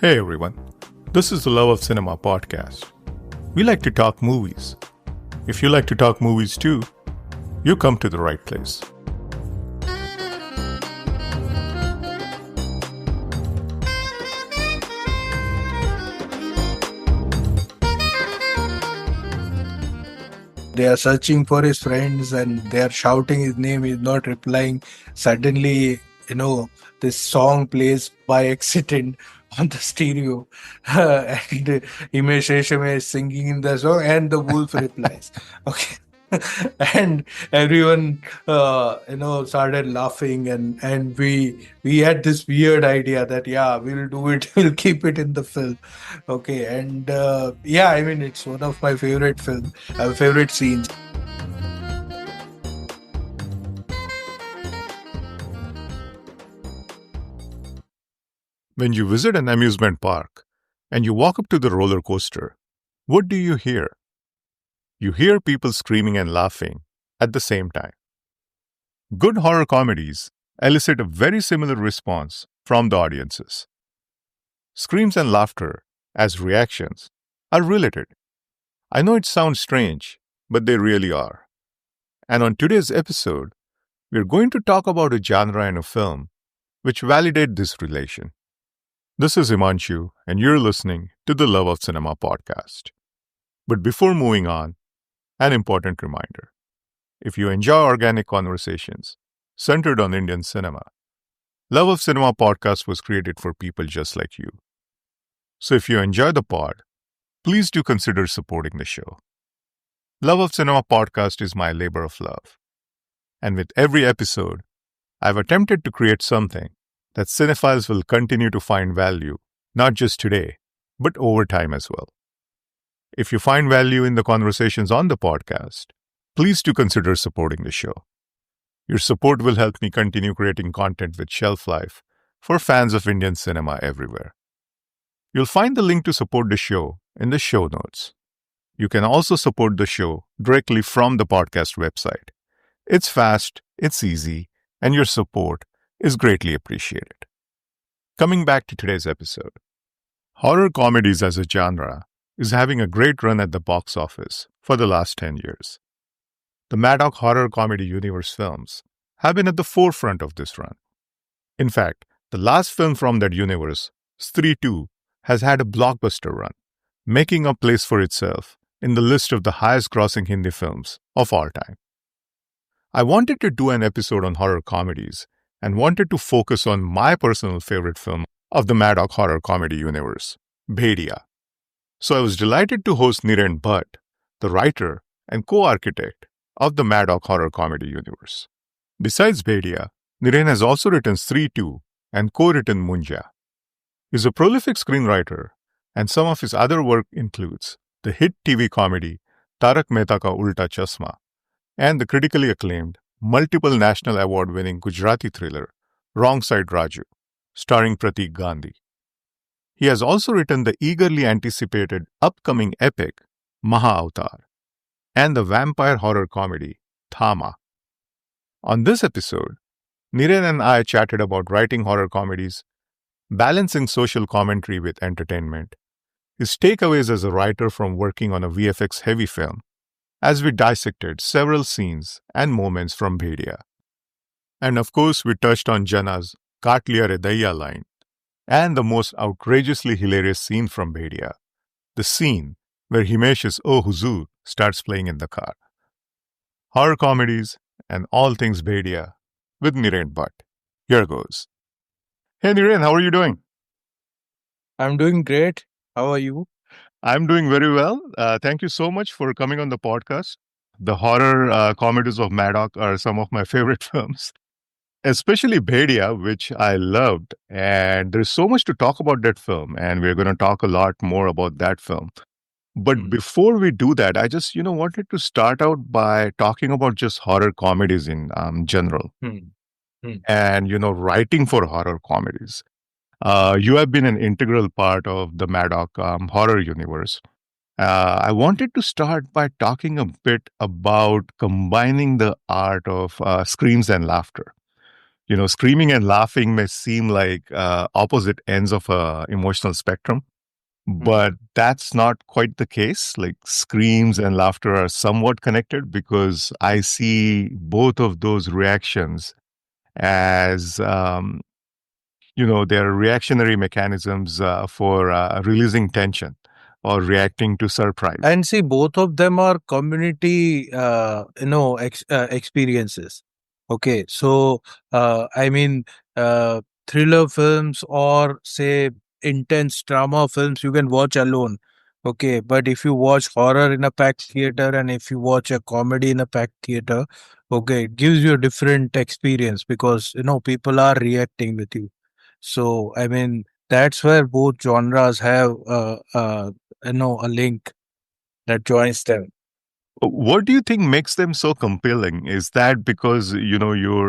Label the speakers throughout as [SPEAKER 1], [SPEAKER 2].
[SPEAKER 1] Hey everyone, this is the Love of Cinema podcast. We like to talk movies. If you like to talk movies too, you come to the right place.
[SPEAKER 2] They are searching for his friends and they are shouting his name. He's not replying. Suddenly, this song plays by accident on the stereo. And Himesh Reshammiya is singing in the song and the wolf replies. Okay. And everyone started laughing, and we had this weird idea that we'll do it, we'll keep it in the film. Okay. And I mean, it's one of my favorite scenes.
[SPEAKER 1] When you visit an amusement park and you walk up to the roller coaster, what do you hear? You hear people screaming and laughing at the same time. Good horror comedies elicit a very similar response from the audiences. Screams and laughter, as reactions, are related. I know it sounds strange, but they really are. And on today's episode, we're going to talk about a genre in a film which validate this relation. This is Himanshu, and you're listening to the Love of Cinema podcast. But before moving on, an important reminder. If you enjoy organic conversations centered on Indian cinema, Love of Cinema podcast was created for people just like you. So if you enjoy the pod, please do consider supporting the show. Love of Cinema podcast is my labor of love. And with every episode, I've attempted to create something that cinephiles will continue to find value, not just today, but over time as well. If you find value in the conversations on the podcast, please do consider supporting the show. Your support will help me continue creating content with shelf life for fans of Indian cinema everywhere. You'll find the link to support the show in the show notes. You can also support the show directly from the podcast website. It's fast, it's easy, and your support is greatly appreciated. Coming back to today's episode, horror comedies as a genre is having a great run at the box office for the last 10 years. The Maddock Horror Comedy Universe films have been at the forefront of this run. In fact, the last film from that universe, Stree 2, has had a blockbuster run, making a place for itself in the list of the highest-grossing Hindi films of all time. I wanted to do an episode on horror comedies and wanted to focus on my personal favorite film of the Maddock Horror Comedy Universe, Bhediya. So I was delighted to host Niren Bhatt, the writer and co-architect of the Maddock Horror Comedy Universe. Besides Bhediya, Niren has also written Stree 2 and co-written Munja. He's a prolific screenwriter, and some of his other work includes the hit TV comedy Tarak Mehta Ka Ulta Chashma and the critically acclaimed, multiple national award-winning Gujarati thriller Wrong Side Raju, starring Pratik Gandhi. He has also written the eagerly anticipated upcoming epic Maha Avatar and the vampire horror comedy Thama. On this episode, Niren and I chatted about writing horror comedies, balancing social commentary with entertainment, his takeaways as a writer from working on a VFX-heavy film, as we dissected several scenes and moments from Bhediya. And of course, we touched on Jana's Kaat liya re Daiya line, and the most outrageously hilarious scene from Bhediya, the scene where Himesh's Oh Huzur starts playing in the car. Horror comedies and all things Bhediya with Niren Bhatt. Here goes. Hey Niren, how are you doing?
[SPEAKER 2] I'm doing great. How are you?
[SPEAKER 1] I'm doing very well. Thank you so much for coming on the podcast. The horror comedies of Maddock are some of my favorite films, especially Bhediya, which I loved. And there's so much to talk about that film, and we're going to talk a lot more about that film. But before we do that, I just, wanted to start out by talking about just horror comedies in general. And, writing for horror comedies. You have been an integral part of the Maddock horror universe. I wanted to start by talking a bit about combining the art of screams and laughter. Screaming and laughing may seem like opposite ends of a emotional spectrum,
[SPEAKER 2] Mhm.
[SPEAKER 1] but that's not quite the case. Like screams and laughter are somewhat connected because I see both of those reactions as they're reactionary mechanisms for releasing tension or reacting to surprise.
[SPEAKER 2] And see, both of them are community, experiences. Okay, so I mean, thriller films or say intense drama films, you can watch alone. Okay, but if you watch horror in a packed theater and if you watch a comedy in a packed theater, okay, it gives you a different experience because people are reacting with you. So I mean, that's where both genres have a link that joins them.
[SPEAKER 1] What do you think makes them so compelling? Is that because you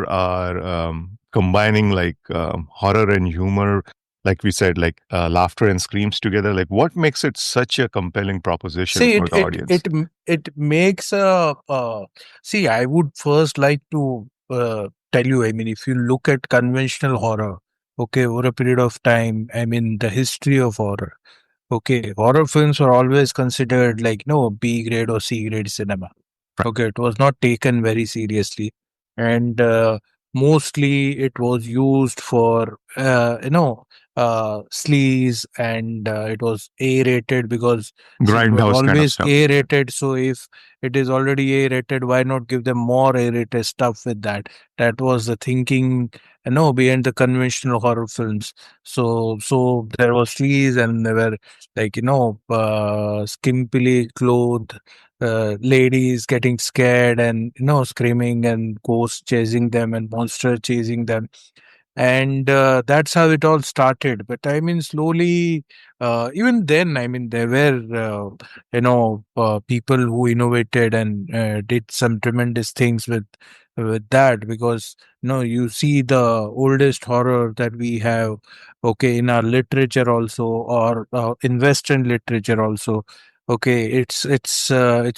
[SPEAKER 1] are combining like horror and humor, like we said, like laughter and screams together? Like, what makes it such a compelling proposition
[SPEAKER 2] See,
[SPEAKER 1] for the audience?
[SPEAKER 2] it makes a. See, I would first like to tell you. I mean, if you look at conventional horror, okay, over a period of time, I mean, the history of horror. Okay, horror films were always considered like no B grade or C grade cinema.
[SPEAKER 1] Right.
[SPEAKER 2] Okay, it was not taken very seriously, and mostly it was used for sleaze, and it was A rated because see it was
[SPEAKER 1] Grindhouse kind of
[SPEAKER 2] always
[SPEAKER 1] stuff.
[SPEAKER 2] A rated. So if it is already A rated, why not give them more A rated stuff with that? That was the thinking, behind the conventional horror films. So there was sleaze, and there were like skimpily clothed ladies getting scared and screaming and ghosts chasing them and monster chasing them, and that's how it all started. But I mean slowly, even then, I mean there were people who innovated and did some tremendous things with that, because you see the oldest horror that we have, okay, in our literature also, or in western literature also. Okay, it's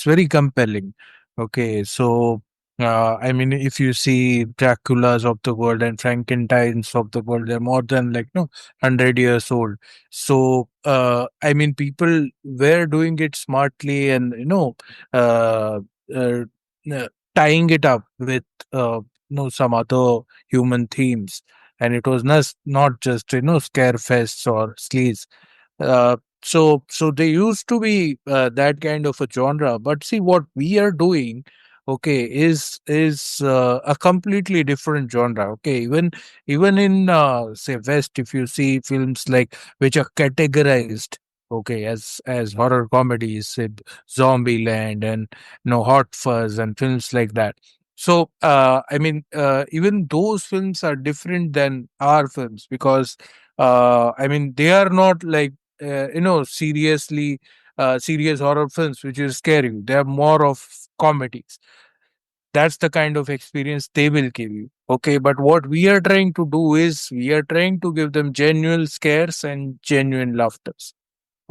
[SPEAKER 2] very compelling. Okay, so I mean, if you see Draculas of the world and Frankensteins of the world, they're more than like 100 years old. So I mean, people were doing it smartly, and uh, uh, uh, tying it up with some other human themes, and it was not just scare fests or sleaze. So they used to be that kind of a genre, but see what we are doing, okay, is a completely different genre. Okay, even in say West, if you see films like which are categorized, okay, as horror comedies, say Zombieland and Hot Fuzz and films like that. So I mean, even those films are different than our films because I mean they are not like serious horror films which will scare you. They are more of comedies. That's the kind of experience they will give you. Okay, but what we are trying to do is we are trying to give them genuine scares and genuine laughters.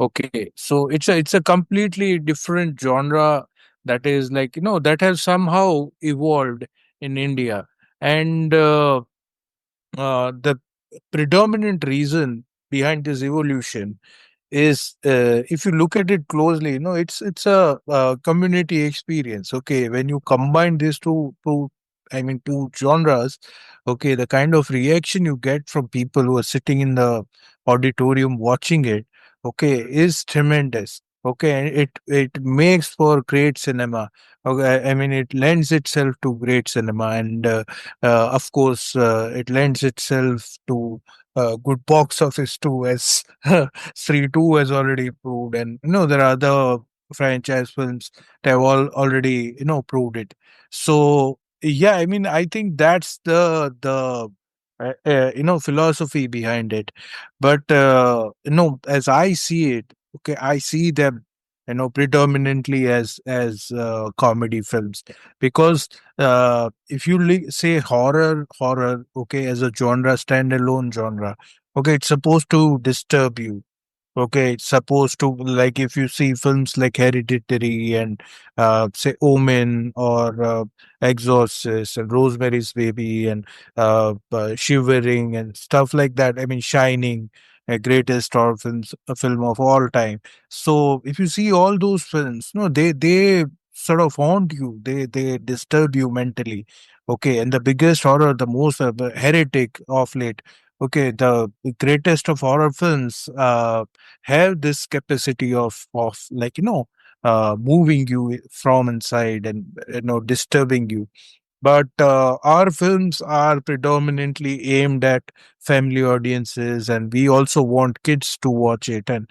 [SPEAKER 2] Okay, so it's a completely different genre that is like that has somehow evolved in India, and the predominant reason behind this evolution is if you look at it closely, it's a community experience. Okay, when you combine these two, I mean two genres, okay, the kind of reaction you get from people who are sitting in the auditorium watching it, okay, is tremendous. Okay, and it makes for great cinema. Okay, I mean it lends itself to great cinema, and of course it lends itself to good box office too, as Three 2 has already proved, and there are other franchise films that have already proved it. So yeah, I mean, I think that's the philosophy behind it. But as I see it, okay, I see them predominantly as comedy films, because if you say horror, okay, as a genre, standalone genre, okay, it's supposed to disturb you. Okay, it's supposed to, like, if you see films like Hereditary and say Omen or Exorcist and Rosemary's Baby and Shivering and stuff like that. I mean, Shining, a greatest horror films, a film of all time. So if you see all those films, no, they sort of haunt you. They disturb you mentally. Okay, and the biggest horror, the most heretic of late. Okay, the greatest of horror films. Have this capacity of like, moving you from inside and disturbing you. But our films are predominantly aimed at family audiences, and we also want kids to watch it, and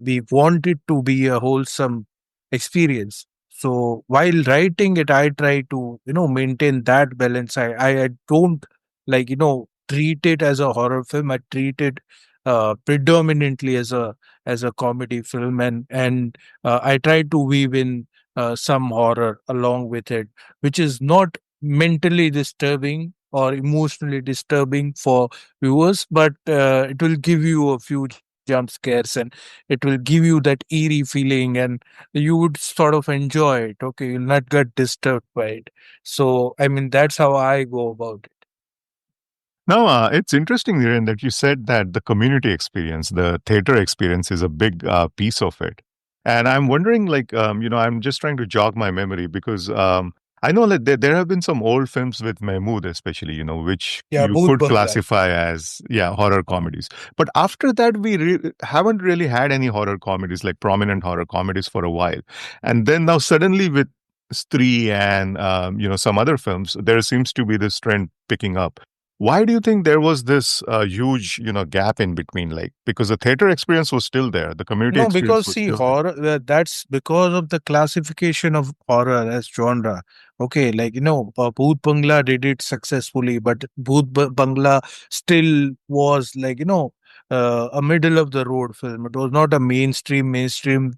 [SPEAKER 2] we want it to be a wholesome experience. So while writing it, I try to maintain that balance. I don't, like, treat it as a horror film. I treat it predominantly as a comedy film, and I try to weave in some horror along with it, which is not mentally disturbing or emotionally disturbing for viewers, but it will give you a few jump scares, and it will give you that eerie feeling, and you would sort of enjoy it. Okay, you'll not get disturbed by it. So, I mean, that's how I go about it.
[SPEAKER 1] Now, it's interesting, Niren, that you said that the community experience, the theater experience, is a big piece of it. And I'm wondering, like, I'm just trying to jog my memory because I know that there have been some old films with Mahmood, especially, which
[SPEAKER 2] Yeah,
[SPEAKER 1] you
[SPEAKER 2] Bhoot
[SPEAKER 1] could
[SPEAKER 2] Bangla.
[SPEAKER 1] classify as, yeah, horror comedies. But after that, we haven't really had any horror comedies, like prominent horror comedies for a while. And then now, suddenly, with Stree and, some other films, there seems to be this trend picking up. Why do you think there was this huge, gap in between? Like, because the theater experience was still there, the community
[SPEAKER 2] No,
[SPEAKER 1] experience
[SPEAKER 2] because
[SPEAKER 1] was
[SPEAKER 2] see,
[SPEAKER 1] still there.
[SPEAKER 2] horror, that's because of the classification of horror as genre. Okay, like, Bhoot Bangla did it successfully, but Bangla still was, like, a middle of the road film. It was not a mainstream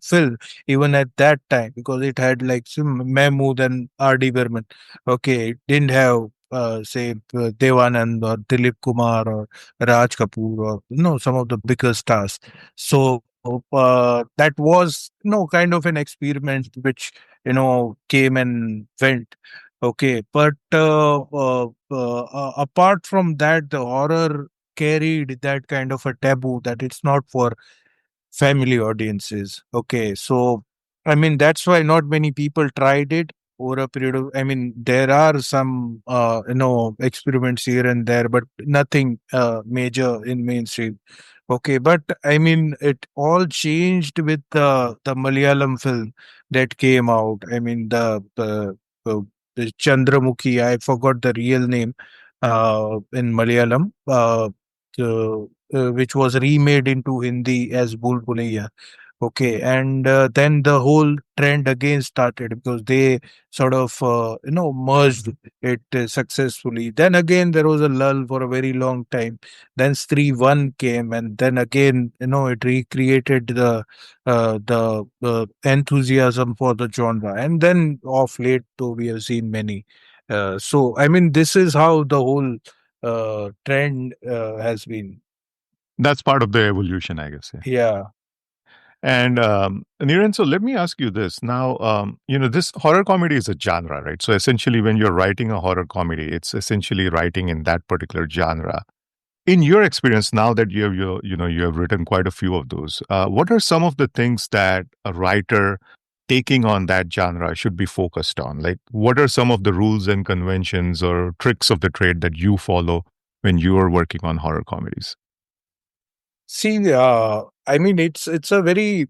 [SPEAKER 2] film even at that time, because it had like some Mahmood and R.D. Burman. Okay, it didn't have say Devanand or Dilip Kumar or Raj Kapoor or some of the bigger stars. So that was kind of an experiment which came and went. Okay, but apart from that, the horror carried that kind of a taboo that it's not for family audiences. Okay, so I mean, that's why not many people tried it over a period of. I mean, there are some experiments here and there, but nothing major in mainstream. Okay, but I mean, it all changed with the Malayalam film that came out. I mean, the Chandramukhi. I forgot the real name in Malayalam. Which was remade into Hindi as Bhool Bhulaiya. Okay, and then the whole trend again started because they sort of merged it successfully. Then again there was a lull for a very long time. Then Stree One came, and then again it recreated the enthusiasm for the genre. And then of late, though, we have seen many. So I mean, this is how the whole trend has been.
[SPEAKER 1] That's part of the evolution, I guess. Yeah.
[SPEAKER 2] Yeah.
[SPEAKER 1] And Niren, so let me ask you this. Now, this horror comedy is a genre, right? So essentially, when you're writing a horror comedy, it's essentially writing in that particular genre. In your experience, now that you have written quite a few of those, what are some of the things that a writer taking on that genre should be focused on? Like, what are some of the rules and conventions or tricks of the trade that you follow when you are working on horror comedies?
[SPEAKER 2] See, I mean, it's a very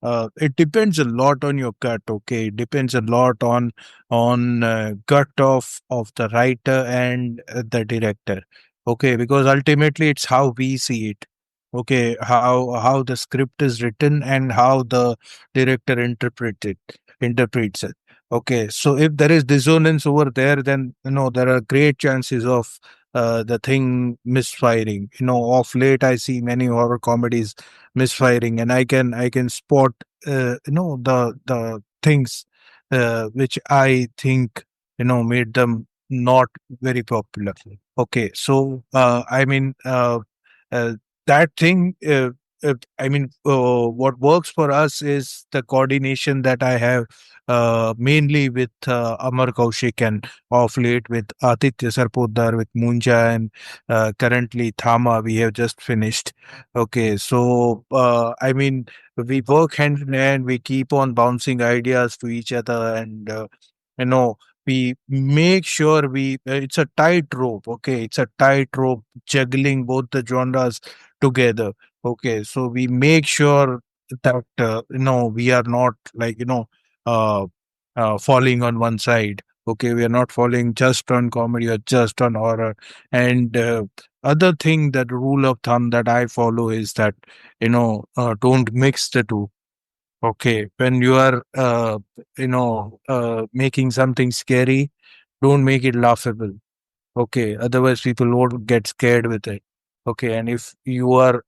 [SPEAKER 2] it depends a lot on your gut. Okay, it depends a lot on gut of the writer and the director. Okay, because ultimately it's how we see it. Okay, how the script is written and how the director interprets it. Okay, so if there is dissonance over there, then there are great chances of the thing misfiring. Of late I see many horror comedies misfiring, and I can spot the things which I think made them not very popular. Okay, so I mean, uh, that thing, what works for us is the coordination that I have, mainly with Amar Kaushik, and of late with Aditya Sarpotdar, with Munja, and currently Thama we have just finished. Okay, so we work hand in hand, we keep on bouncing ideas to each other, and you know we make sure it's a tightrope. Okay, it's a tightrope juggling both the genres together. Okay, so we make sure that we are not like uh, falling on one side. Okay, we are not falling just on comedy or just on horror. And other thing, that rule of thumb that I follow is that don't mix the two. Okay, when you are making something scary, don't make it laughable. Okay, otherwise people won't get scared with it. Okay, and if you are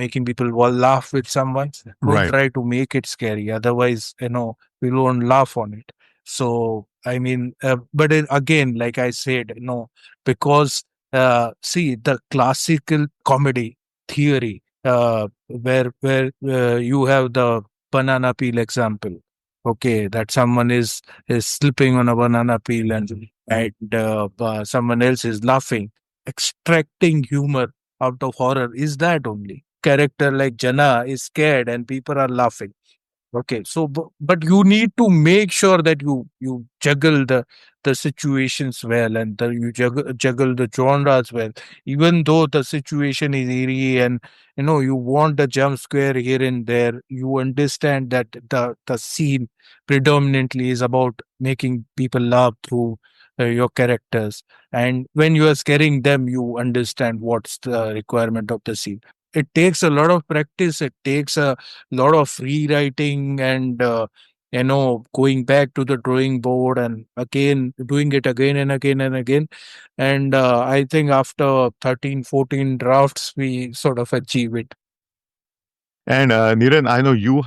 [SPEAKER 2] making people laugh with someone, don't
[SPEAKER 1] Right.
[SPEAKER 2] try to make it scary. Otherwise, people won't laugh on it. So, but again, like I said, because see, the classical comedy theory, where you have the banana peel example. Okay, that someone is slipping on a banana peel, and someone else is laughing. Extracting humor out of horror is that only. Character like Jana is scared and people are laughing. Okay, so but you need to make sure that you juggle the situations well, and you juggle the genres well. Even though the situation is eerie, and you want a jump scare here and there, you understand that the scene predominantly is about making people laugh through your characters, and when you are scaring them, you understand what's the requirement of the scene. It takes a lot of practice. It takes a lot of rewriting, and going back to the drawing board and again doing it again and again and again. And I think after 13, 14 drafts we sort of achieve it.
[SPEAKER 1] And Niren, I know you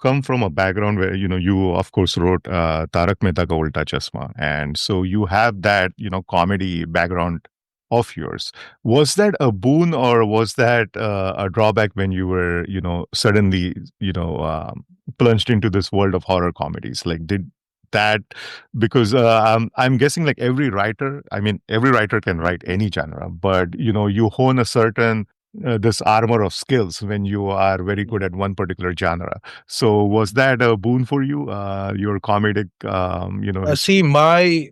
[SPEAKER 1] come from a background where you of course wrote Tarak Mehta Ka Ulta Chashma, and so you have that comedy background of yours. Was that a boon, or was that a drawback when you were suddenly plunged into this world of horror comedies? Like, did that, because I'm guessing like every writer can write any genre, but you hone a certain this armor of skills when you are very good at one particular genre. So was that a boon for you? Your comedic,
[SPEAKER 2] See, my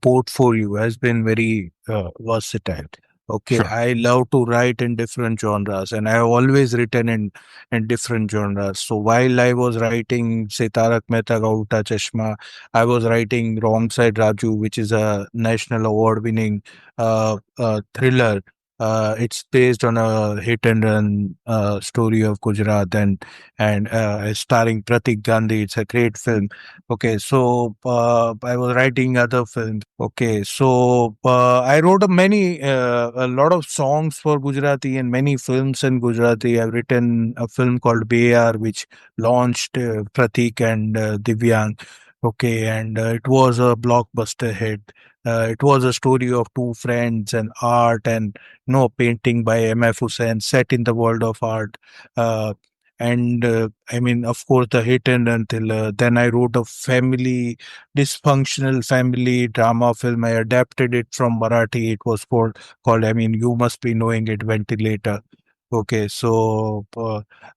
[SPEAKER 2] portfolio has been very versatile. Okay,
[SPEAKER 1] Sure.
[SPEAKER 2] I love to write in different genres, and I have always written in different genres. So while I was writing, say, Tarak Mehta Ka Ulta Chashma, I was writing Wrong Side Raju, which is a national award-winning thriller. It's based on a hit and run story of Gujarat, and starring Pratik Gandhi. It's a great film. Okay, so I was writing other films. Okay, so I wrote a lot of songs for Gujarati and many films in Gujarati. I've written a film called Bayar, which launched Pratik and Divyang. Okay, and it was a blockbuster hit. It was a story of two friends and art, and painting by M.F. Hussain, set in the world of art. Uh, of course, the hit and until then I wrote a dysfunctional family drama film. I adapted it from Marathi. It was called, you must be knowing it, Ventilator. Okay, so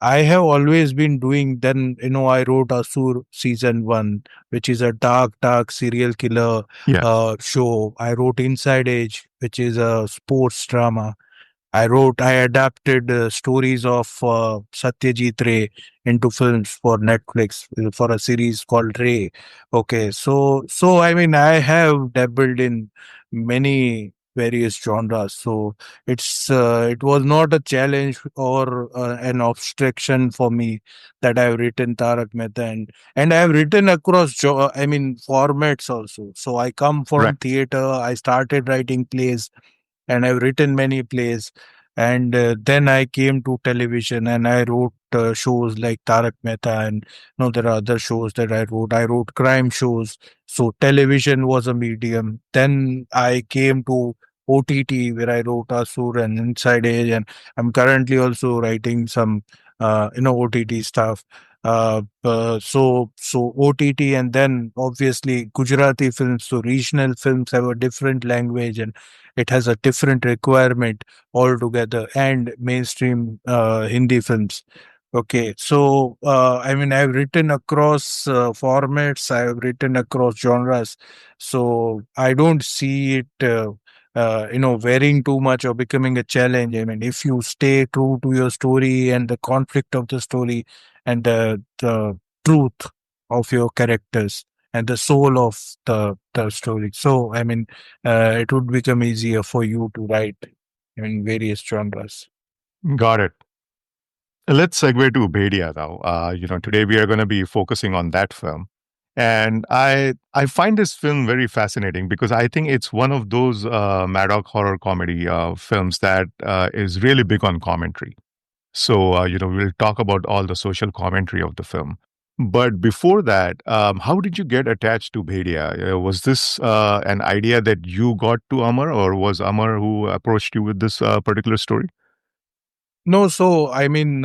[SPEAKER 2] I have always been doing. Then I wrote Asur season 1, which is a dark serial killer
[SPEAKER 1] Yeah.
[SPEAKER 2] show. I wrote Inside Age, which is a sports drama. I adapted stories of Satyajit Ray into films for Netflix for a series called Ray. Okay, so I have dabbled in many various genres. So it was not a challenge or an obstruction for me that I've written Tarak Mehta, and I've written across formats also. So I come
[SPEAKER 1] Right.
[SPEAKER 2] from theater. I started writing plays, and I've written many plays. And then I came to television, and I wrote shows like Tarak Mehta, and there are other shows that I wrote. I wrote crime shows. So television was a medium. Then I came to OTT, where I wrote Asur and Inside Age, and I'm currently also writing some OTT stuff. So OTT, and then obviously Gujarati films. So regional films have a different language, and it has a different requirement altogether. And mainstream Hindi films. Okay, so I mean, I've written across formats, I've written across genres, so I don't see it, varying too much or becoming a challenge. I mean, if you stay true to your story and the conflict of the story and the truth of your characters and the soul of the story, so I mean, it would become easier for you to write in various genres.
[SPEAKER 1] Got it. Let's segue to Bhediya now. Today we are going to be focusing on that film. And I find this film very fascinating because I think it's one of those Maddock horror comedy films that is really big on commentary. So, we'll talk about all the social commentary of the film. But before that, how did you get attached to Bhediya? Was this an idea that you got to Amar, or was Amar who approached you with this particular story?
[SPEAKER 2] No, so I mean,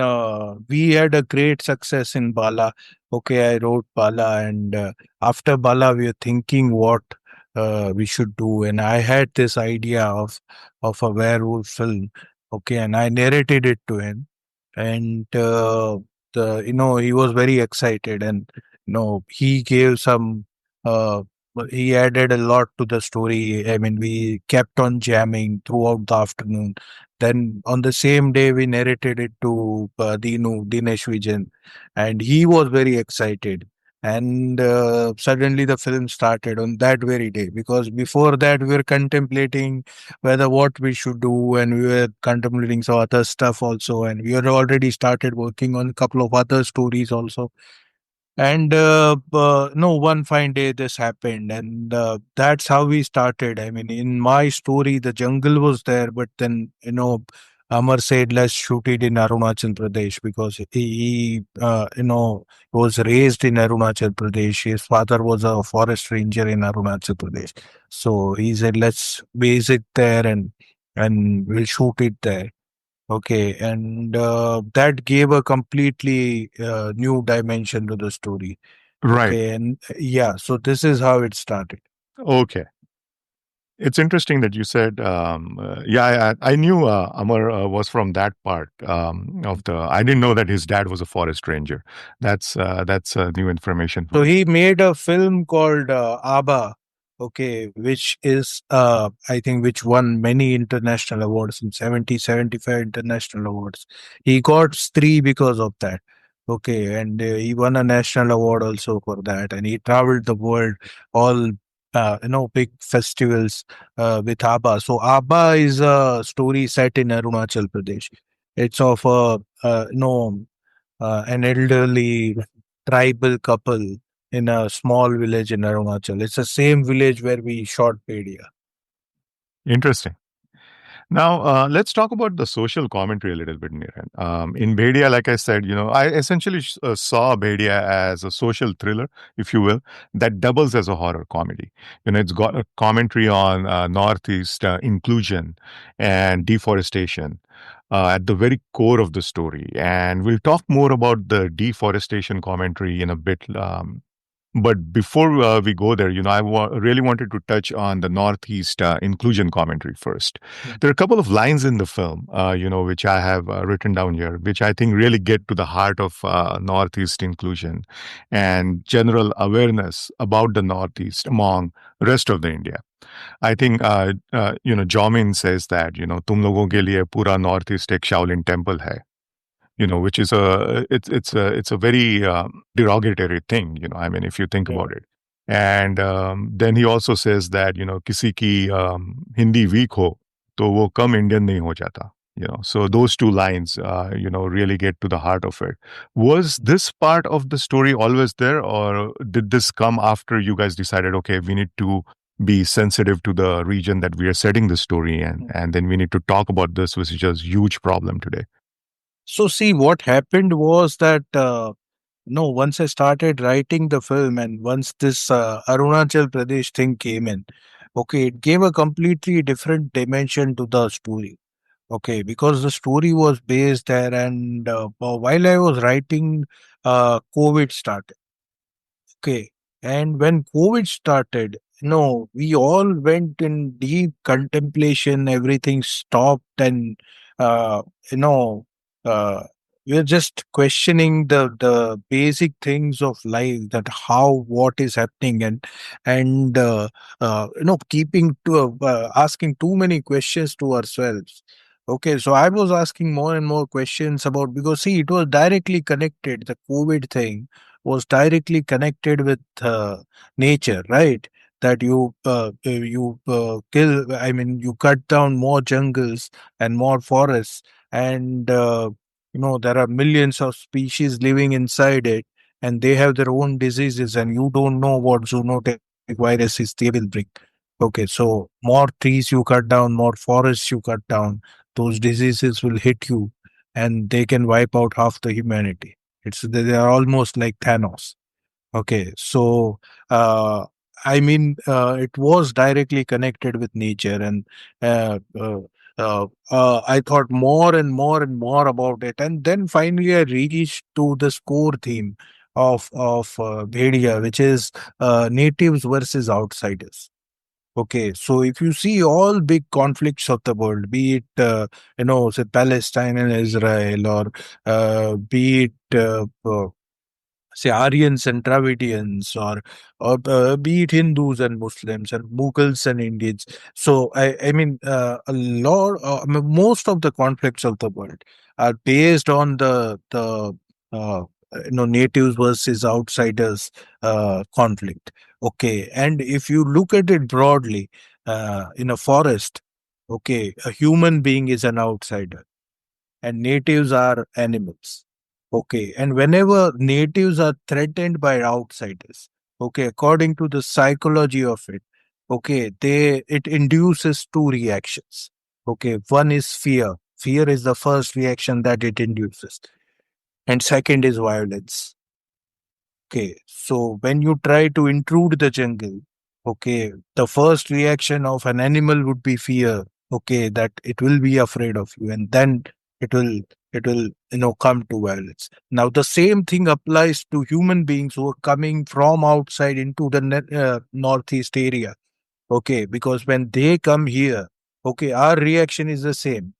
[SPEAKER 2] we had a great success in Bala. Okay, I wrote Bala, and after Bala, we were thinking what we should do, and I had this idea of a werewolf film. Okay, and I narrated it to him, and he was very excited, and he gave some. He added a lot to the story. I mean, we kept on jamming throughout the afternoon. Then on the same day, we narrated it to Dinesh Vijan, and he was very excited. And suddenly the film started on that very day, because before that we were contemplating whether what we should do, and we were contemplating some other stuff also, and we had already started working on a couple of other stories also. And no, one fine day this happened, and that's how we started. I mean, in my story, the jungle was there, but then Amar said, "Let's shoot it in Arunachal Pradesh," because he was raised in Arunachal Pradesh. His father was a forest ranger in Arunachal Pradesh, so he said, "Let's base it there, and we'll shoot it there." Okay, and that gave a completely new dimension to the story.
[SPEAKER 1] Right.
[SPEAKER 2] Okay, and yeah, so this is how it started.
[SPEAKER 1] Okay. It's interesting that you said, yeah, I knew Amar was from that part of the. I didn't know that his dad was a forest ranger. That's new information for
[SPEAKER 2] So
[SPEAKER 1] me.
[SPEAKER 2] he made a film called Abba, okay, which is, I think, which won many international awards, in 70, 75 international awards. He got three because of that. Okay, and he won a national award also for that. And he traveled the world, all, big festivals with Abba. So Abba is a story set in Arunachal Pradesh. It's of an elderly tribal couple in a small village in Arunachal. It's the same village where we shot Pedia.
[SPEAKER 1] Interesting. Now, let's talk about the social commentary a little bit, Niren. In Bhediya, like I said, I essentially saw Bhediya as a social thriller, if you will, that doubles as a horror comedy. It's got a commentary on Northeast inclusion and deforestation at the very core of the story. And we'll talk more about the deforestation commentary in a bit. But before we go there, I really wanted to touch on the Northeast inclusion commentary first.
[SPEAKER 2] Mm.
[SPEAKER 1] There are a couple of lines in the film, which I have written down here, which I think really get to the heart of Northeast inclusion and general awareness about the Northeast among rest of the India. I think, Jomin says that, तुम लोगों के लिए पूरा Northeast एक Shaolin temple है. Which is it's a very derogatory thing, I mean, if you think
[SPEAKER 2] Yeah.
[SPEAKER 1] about it. And then he also says that, किसी की Hindi weak हो, तो वो कम Indian नहीं हो जाता. So those two lines, really get to the heart of it. Was this part of the story always there, or did this come after you guys decided, okay, we need to be sensitive to the region that we are setting the story in, and then we need to talk about this, which is just huge problem today?
[SPEAKER 2] So see, what happened was that no, once I started writing the film, and once this Arunachal Pradesh thing came in, Okay, it gave a completely different dimension to the story. Okay, because the story was based there, and while I was writing, COVID started. Okay. And when COVID started, we all went in deep contemplation, everything stopped, and, uh, you know, uh, we're just questioning the basic things of life, that how, what is happening, and keeping to asking too many questions to ourselves. Okay, so I was asking more and more questions about, because see, it was directly connected. The COVID thing was directly connected with nature, right? That you kill. I mean, you cut down more jungles and more forests, and there are millions of species living inside it, and they have their own diseases, and you don't know what zoonotic viruses they will bring. Okay, so more trees you cut down, more forests you cut down, those diseases will hit you, and they can wipe out half the humanity. They are almost like Thanos. Okay, so it was directly connected with nature, and uh, uh, I thought more and more and more about it, and then finally I reached to this core theme of Bhediya, which is natives versus outsiders. Okay, so if you see all big conflicts of the world, be it say Palestine and Israel, or be it say Aryans and Dravidians, or be it Hindus and Muslims, and Mughals and Indians. So a lot, most of the conflicts of the world are based on the natives versus outsiders conflict. Okay, and if you look at it broadly, in a forest, okay, a human being is an outsider and natives are animals. Okay. And whenever natives are threatened by outsiders, okay, according to the psychology of it, okay, it induces two reactions. Okay. One is fear. Fear is the first reaction that it induces. And second is violence. Okay, so when you try to intrude the jungle, okay, the first reaction of an animal would be fear. Okay, that it will be afraid of you, and then it will come to violence. Now, the same thing applies to human beings who are coming from outside into the northeast area. Okay, because when they come here, okay, our reaction is the same.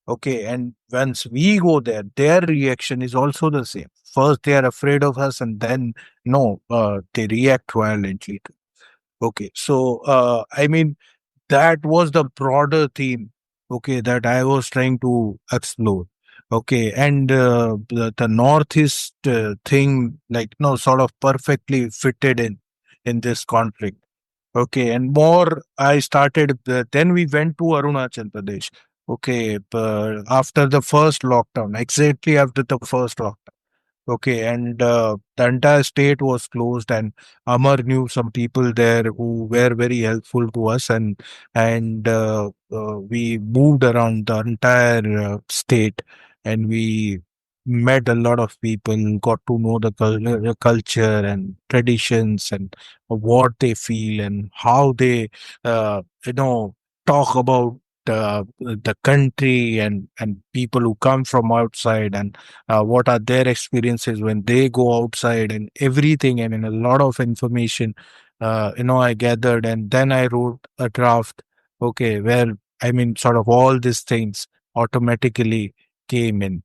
[SPEAKER 2] Okay, and once we go there, their reaction is also the same. First, they are afraid of us, and then no, they react violently. Okay, so that was the broader theme. Okay, that I was trying to explore. Okay, and the northeast thing, like no, sort of perfectly fitted in this conflict. Okay, and more I started, then we went to Arunachal Pradesh. Okay, after the first lockdown, exactly after the first lockdown. Okay, and the entire state was closed, and Amar knew some people there who were very helpful to us, and we moved around the entire state, and we met a lot of people, got to know the culture and traditions, and what they feel, and how they talk about the country, and people who come from outside, and what are their experiences when they go outside, and everything. I mean, a lot of information I gathered, and then I wrote a draft. Okay, where sort of all these things automatically came in.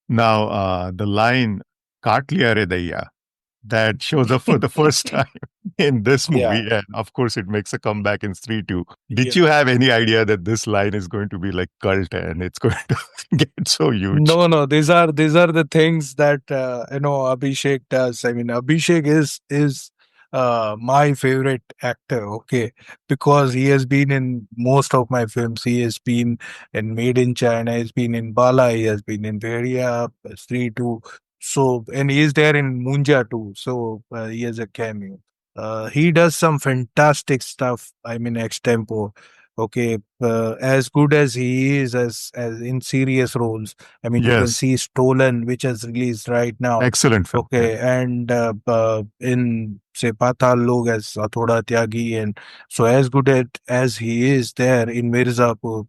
[SPEAKER 1] Now, the line "Kaat liya re daiya" that shows up for the first time in this
[SPEAKER 2] Yeah.
[SPEAKER 1] movie, and of course, it makes a comeback in Stree 2. Did
[SPEAKER 2] Yeah.
[SPEAKER 1] you have any idea that this line is going to be like cult and it's going to get so huge?
[SPEAKER 2] No, no, these are the things that Abhishek does. I mean, Abhishek is my favorite actor. Okay, because he has been in most of my films. He has been in Made in China. He's been in Bala. He has been in Bhediya, Stree 2. So, and he is there in Munja too. So he has a cameo. He does some fantastic stuff. I mean, extempo. Okay, as good as he is as in serious roles. I mean, you can
[SPEAKER 1] Yes,
[SPEAKER 2] see Stolen, which has released right now.
[SPEAKER 1] excellent film. Yeah.
[SPEAKER 2] Okay, and in say Patal Log as Athoda Tyagi, and so as good as he is there in Mirzapur,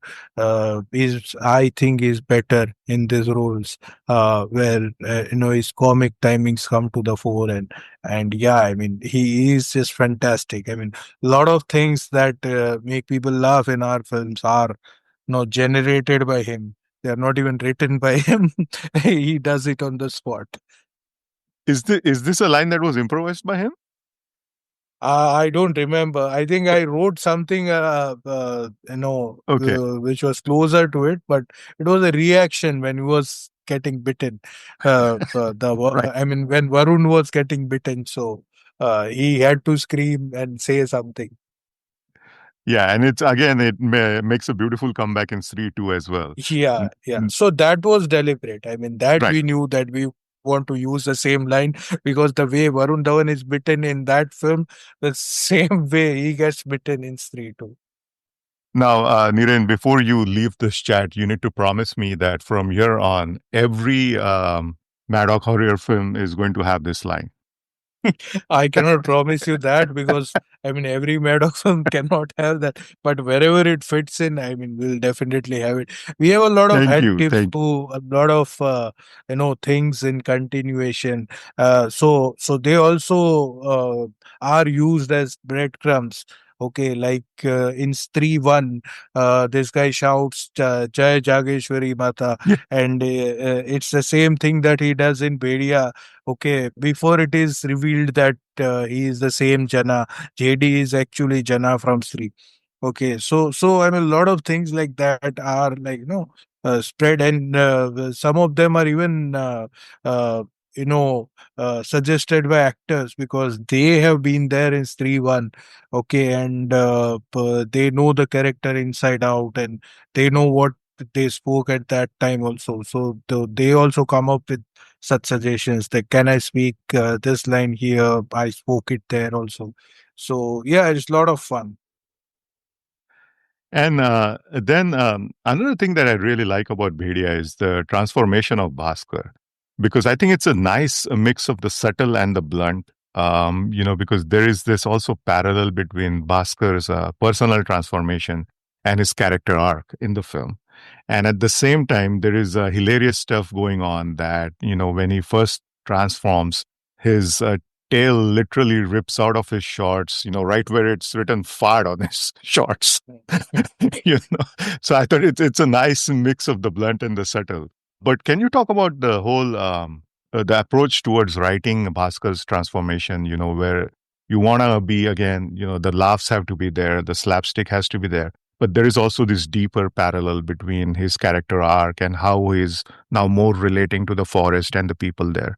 [SPEAKER 2] is I think is better in these roles, where his comic timings come to the fore, and yeah, I mean he is just fantastic. I mean, a lot of things that make people laugh in our films are generated by him. They are not even written by him. He does it on the spot.
[SPEAKER 1] Is this a line that was improvised by him?
[SPEAKER 2] I don't remember. I think I wrote something,
[SPEAKER 1] Okay,
[SPEAKER 2] which was closer to it, but it was a reaction when he was getting bitten.
[SPEAKER 1] right.
[SPEAKER 2] I mean, when Varun was getting bitten, so he had to scream and say something.
[SPEAKER 1] Yeah, and it's again makes a beautiful comeback in Sri 2 as well.
[SPEAKER 2] Yeah,
[SPEAKER 1] N-
[SPEAKER 2] yeah.
[SPEAKER 1] n-
[SPEAKER 2] So that was deliberate. I mean, that
[SPEAKER 1] Right.
[SPEAKER 2] we knew that we want to use the same line because the way Varun Dhawan is bitten in that film, the same way he gets bitten in Stree too.
[SPEAKER 1] Now, Niren, before you leave this chat, you need to promise me that from here on, every Maddock Horror film is going to have this line.
[SPEAKER 2] I cannot promise you that because I mean every Maddox film cannot have that, but wherever it fits in, I mean we'll definitely have it. We have a lot of
[SPEAKER 1] Thank
[SPEAKER 2] head
[SPEAKER 1] you.
[SPEAKER 2] tips
[SPEAKER 1] Thank you.
[SPEAKER 2] to a lot of things in continuation. So they also are used as breadcrumbs. Okay, like in Stree 1, this guy shouts Jai Jageshwari Mata,
[SPEAKER 1] Yeah.
[SPEAKER 2] and it's the same thing that he does in Bhediya. Okay, before it is revealed that he is the same Jana, JD is actually Jana from Sri. Okay, so I mean, a lot of things like that are like spread, and some of them are even uh, you know suggested by actors because they have been there in Sri One. Okay, and they know the character inside out, and they know what they spoke at that time also. So they also come up with such suggestions that can I speak this line here? I spoke it there also. So yeah, it's a lot of fun.
[SPEAKER 1] And then another thing that I really like about Bhediya is the transformation of Bhaskar, because I think it's a nice mix of the subtle and the blunt. Because there is this also parallel between Bhaskar's personal transformation and his character arc in the film. And at the same time, there is hilarious stuff going on that, when he first transforms, his tail literally rips out of his shorts, right where it's written fart on his shorts. you know so I thought it's a nice mix of the blunt and the subtle. But can you talk about the whole the approach towards writing Bhaskar's transformation, where you want to be, again, the laughs have to be there, the slapstick has to be there, but there is also this deeper parallel between his character arc and how he's now more relating to the forest and the people there.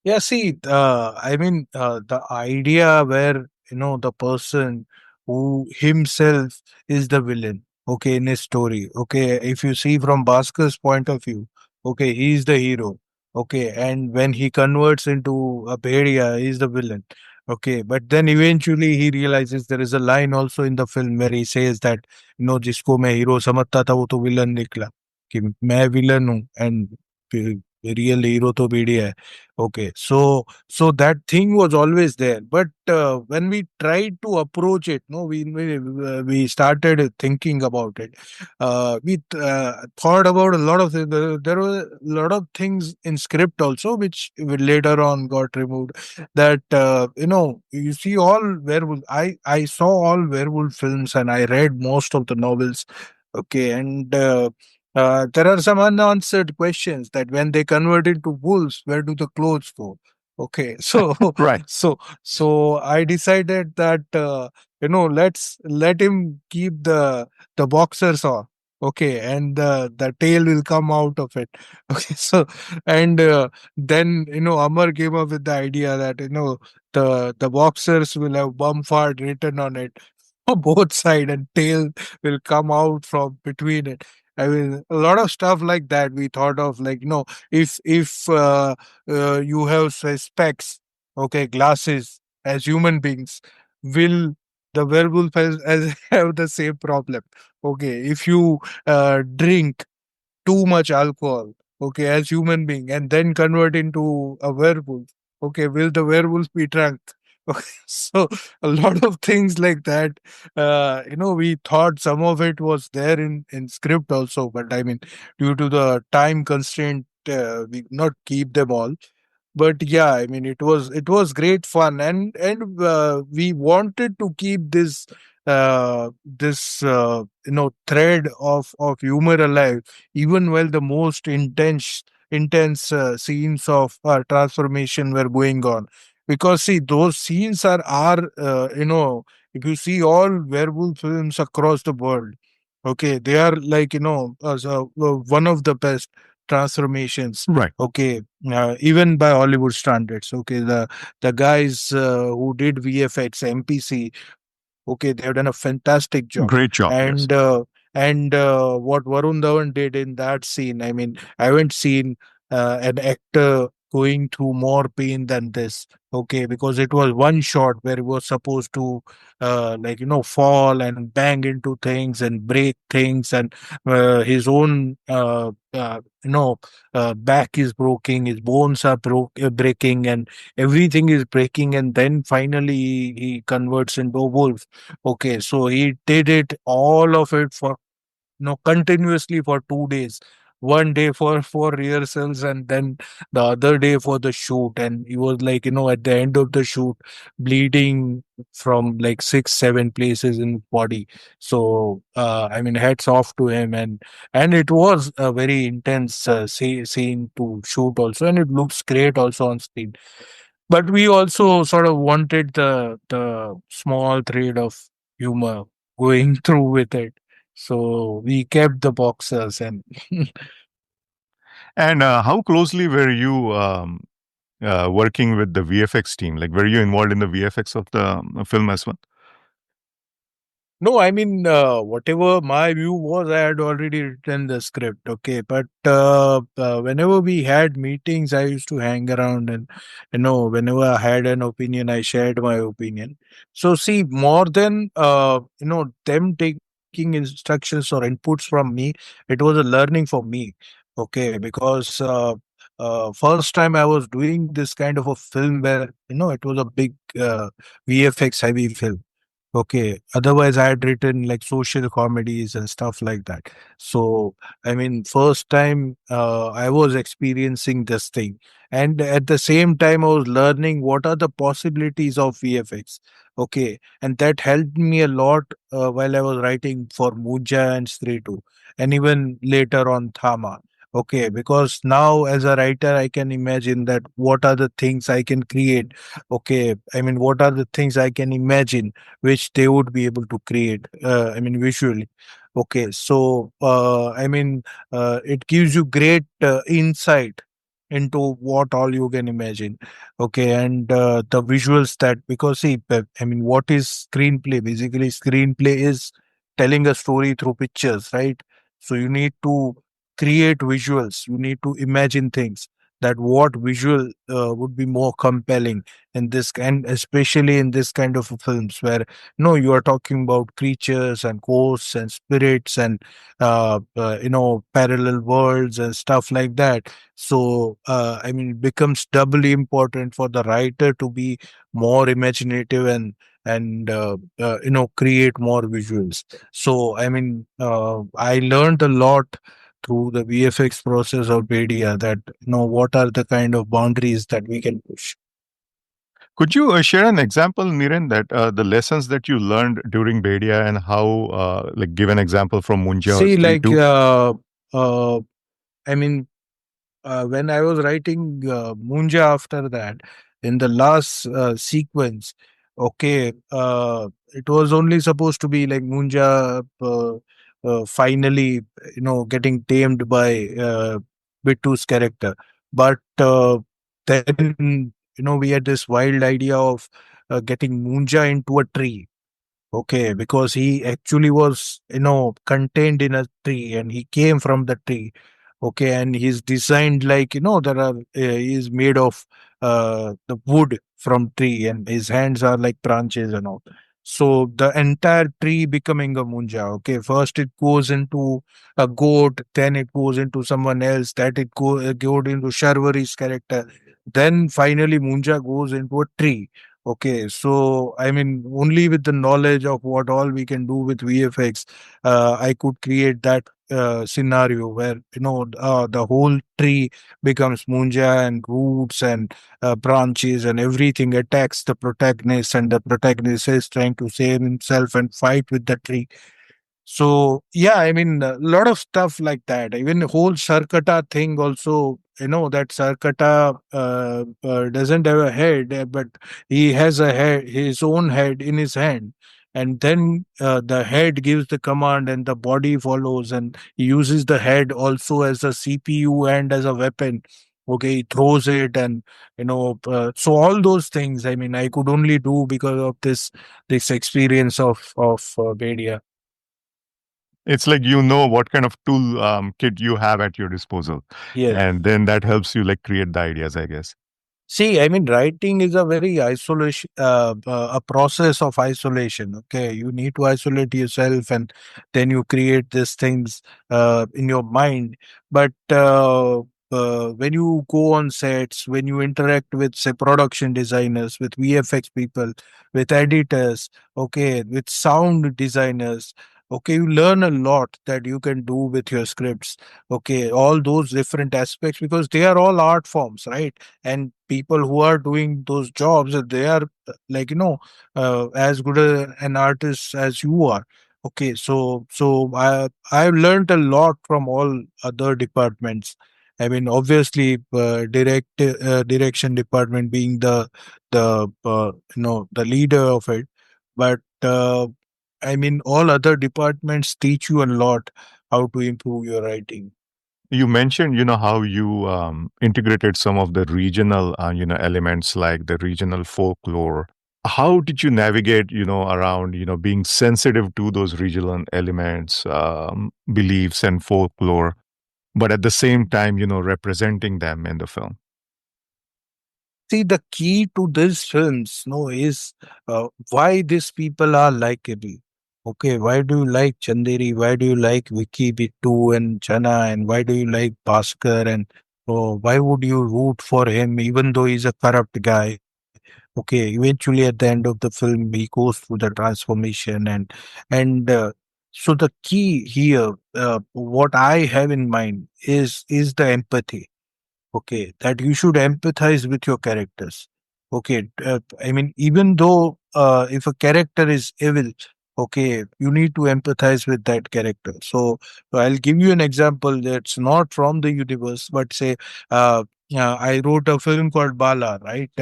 [SPEAKER 2] Yeah, see, I mean, the idea where, the person who himself is the villain, okay, in his story, okay, if you see from Bhaskar's point of view, okay, he's the hero, okay, and when he converts into a Bhediya, he's the villain, okay, but then eventually he realizes there is a line also in the film where he says that, जिसको मैं hero समझता था वो तो villain निकला कि मैं villain हूँ एंड रियल हीरो तो भेड़िया है. Okay, so that thing was always there, but when we tried to approach it, no, we started thinking about it. We thought about a lot of things. There were a lot of things in script also, which later on got removed. That you see all werewolf. I saw all werewolf films, and I read most of the novels. Okay, and there are some unanswered questions that when they converted to wolves, where do the clothes go? Okay, so
[SPEAKER 1] Right.
[SPEAKER 2] so I decided that let's let him keep the boxers on. Okay, and the tail will come out of it. Okay, so and then Amar came up with the idea that the boxers will have Bumfart written on it on both side and tail will come out from between it. I mean, a lot of stuff like that we thought of, like, if you have say, specs, okay, glasses as human beings, will the werewolf has have the same problem. Okay, if you drink too much alcohol, okay, as human being, and then convert into a werewolf, okay, will the werewolf be drunk? Okay, so a lot of things like that. We thought some of it was there in script also, but I mean, due to the time constraint, we could not keep them all. But yeah, I mean, it was great fun, and we wanted to keep this thread of humor alive, even while the most intense scenes of transformation were going on. Because see, those scenes are if you see all werewolf films across the world, okay, they are like, one of the best transformations.
[SPEAKER 1] Right.
[SPEAKER 2] Okay, even by Hollywood standards. Okay, the guys who did VFX, MPC, okay, they have done a fantastic job.
[SPEAKER 1] Great job. Yes.
[SPEAKER 2] And what Varun Dhawan did in that scene, I mean, I haven't seen an actor going through more pain than this. Okay, because it was one shot where he was supposed to, fall and bang into things and break things, and his own, back is broken, his bones are breaking, and everything is breaking, and then finally he converts into a wolf. Okay, so he did it, all of it, for continuously for 2 days. One day for rehearsals, and then the other day for the shoot. And he was like, at the end of the shoot, bleeding from like 6 7 places in body. So I mean, hats off to him. And it was a very intense scene to shoot also, and it looks great also on screen. But we also sort of wanted the small thread of humor going through with it, so we kept the boxers. And
[SPEAKER 1] And how closely were you working with the VFX team? Like, were you involved in the VFX of the film as well?
[SPEAKER 2] no, I mean, whatever my view was, I had already written the script. Okay, but whenever we had meetings, I used to hang around, and whenever I had an opinion, I shared my opinion. So see, more than them taking instructions or inputs from me, it was a learning for me. Okay, because first time I was doing this kind of a film where it was a big VFX heavy film. Okay. Otherwise, I had written like social comedies and stuff like that. So, I mean, first time I was experiencing this thing. And at the same time, I was learning what are the possibilities of VFX. Okay. And that helped me a lot while I was writing for Muja and Streetu, and even later on Thama. Okay. Because now, as a writer, I can imagine that what are the things I can create. Okay. I mean, what are the things I can imagine which they would be able to create, I mean, visually. Okay, so I mean, it gives you great insight into what all you can imagine. Okay, and the visuals, that because see, I mean, what is screenplay? Basically, screenplay is telling a story through pictures, right? So you need to create visuals, you need to imagine things, that what visual would be more compelling in this, and especially in this kind of films where no, you are talking about creatures and ghosts and spirits and parallel worlds and stuff like that. So I mean, it becomes doubly important for the writer to be more imaginative, and create more visuals. So I mean, I learned a lot through the VFX process of Bhediya, that what are the kind of boundaries that we can push.
[SPEAKER 1] Could you share an example, Niren, that the lessons that you learned during Bhediya and how, like, give an example from Munja or
[SPEAKER 2] See,
[SPEAKER 1] Street
[SPEAKER 2] like,
[SPEAKER 1] 2?
[SPEAKER 2] uh, I mean, when I was writing Munja after that, in the last sequence, okay, it was only supposed to be like Munja finally, getting tamed by Bittu's character. But then, we had this wild idea of getting Munja into a tree. Okay, because he actually was, contained in a tree, and he came from the tree. Okay, and he's designed like, there are, he's made of the wood from tree, and his hands are like branches and all. So the entire tree becoming a munja. Okay, first it goes into a goat, then it goes into someone else, that it goes into Sharwari's character, then finally munja goes into a tree. Okay, so I mean, only with the knowledge of what all we can do with VFX, I could create that scenario where the whole tree becomes munja, and roots and branches and everything attacks the protagonist, and the protagonist is trying to save himself and fight with the tree. So yeah, I mean, a lot of stuff like that. Even the whole Sarkata thing also, that Sarkata doesn't have a head, but he has a head, his own head in his hand. And then the head gives the command and the body follows, and he uses the head also as a CPU and as a weapon. Okay, he throws it, and so all those things, I mean, I could only do because of this experience of Bhediya.
[SPEAKER 1] It's like you know what kind of tool kit you have at your disposal,
[SPEAKER 2] Yes.
[SPEAKER 1] and then that helps you like create the ideas, I guess.
[SPEAKER 2] See, I mean, writing is a very isolation, a process of isolation. Okay, you need to isolate yourself, and then you create these things in your mind. But when you go on sets, when you interact with, say, production designers, with VFX people, with editors, okay, with sound designers, okay, you learn a lot that you can do with your scripts. Okay, all those different aspects, because they are all art forms, right? And people who are doing those jobs, they are like as good an artist as you are. Okay, so I've learned a lot from all other departments. I mean, obviously, direction department being the leader of it. But I mean, all other departments teach you a lot how to improve your writing.
[SPEAKER 1] You mentioned, how you integrated some of the regional, elements like the regional folklore. How did you navigate, around, being sensitive to those regional elements, beliefs, and folklore, but at the same time, representing them in the film?
[SPEAKER 2] See, the key to these films, no, is why these people are likable. Okay, why do you like Chanderi? Why do you like Vicky Bittu and Chana? And why do you like Bhaskar? And why would you root for him even though he's a corrupt guy? Okay, eventually at the end of the film, he goes through the transformation, and so the key here, what I have in mind is the empathy. Okay, that you should empathize with your characters. Okay, I mean, even though if a character is evil, okay, you need to empathize with that character. So I'll give you an example that's not from the universe, but say, I wrote a film called Bala, right?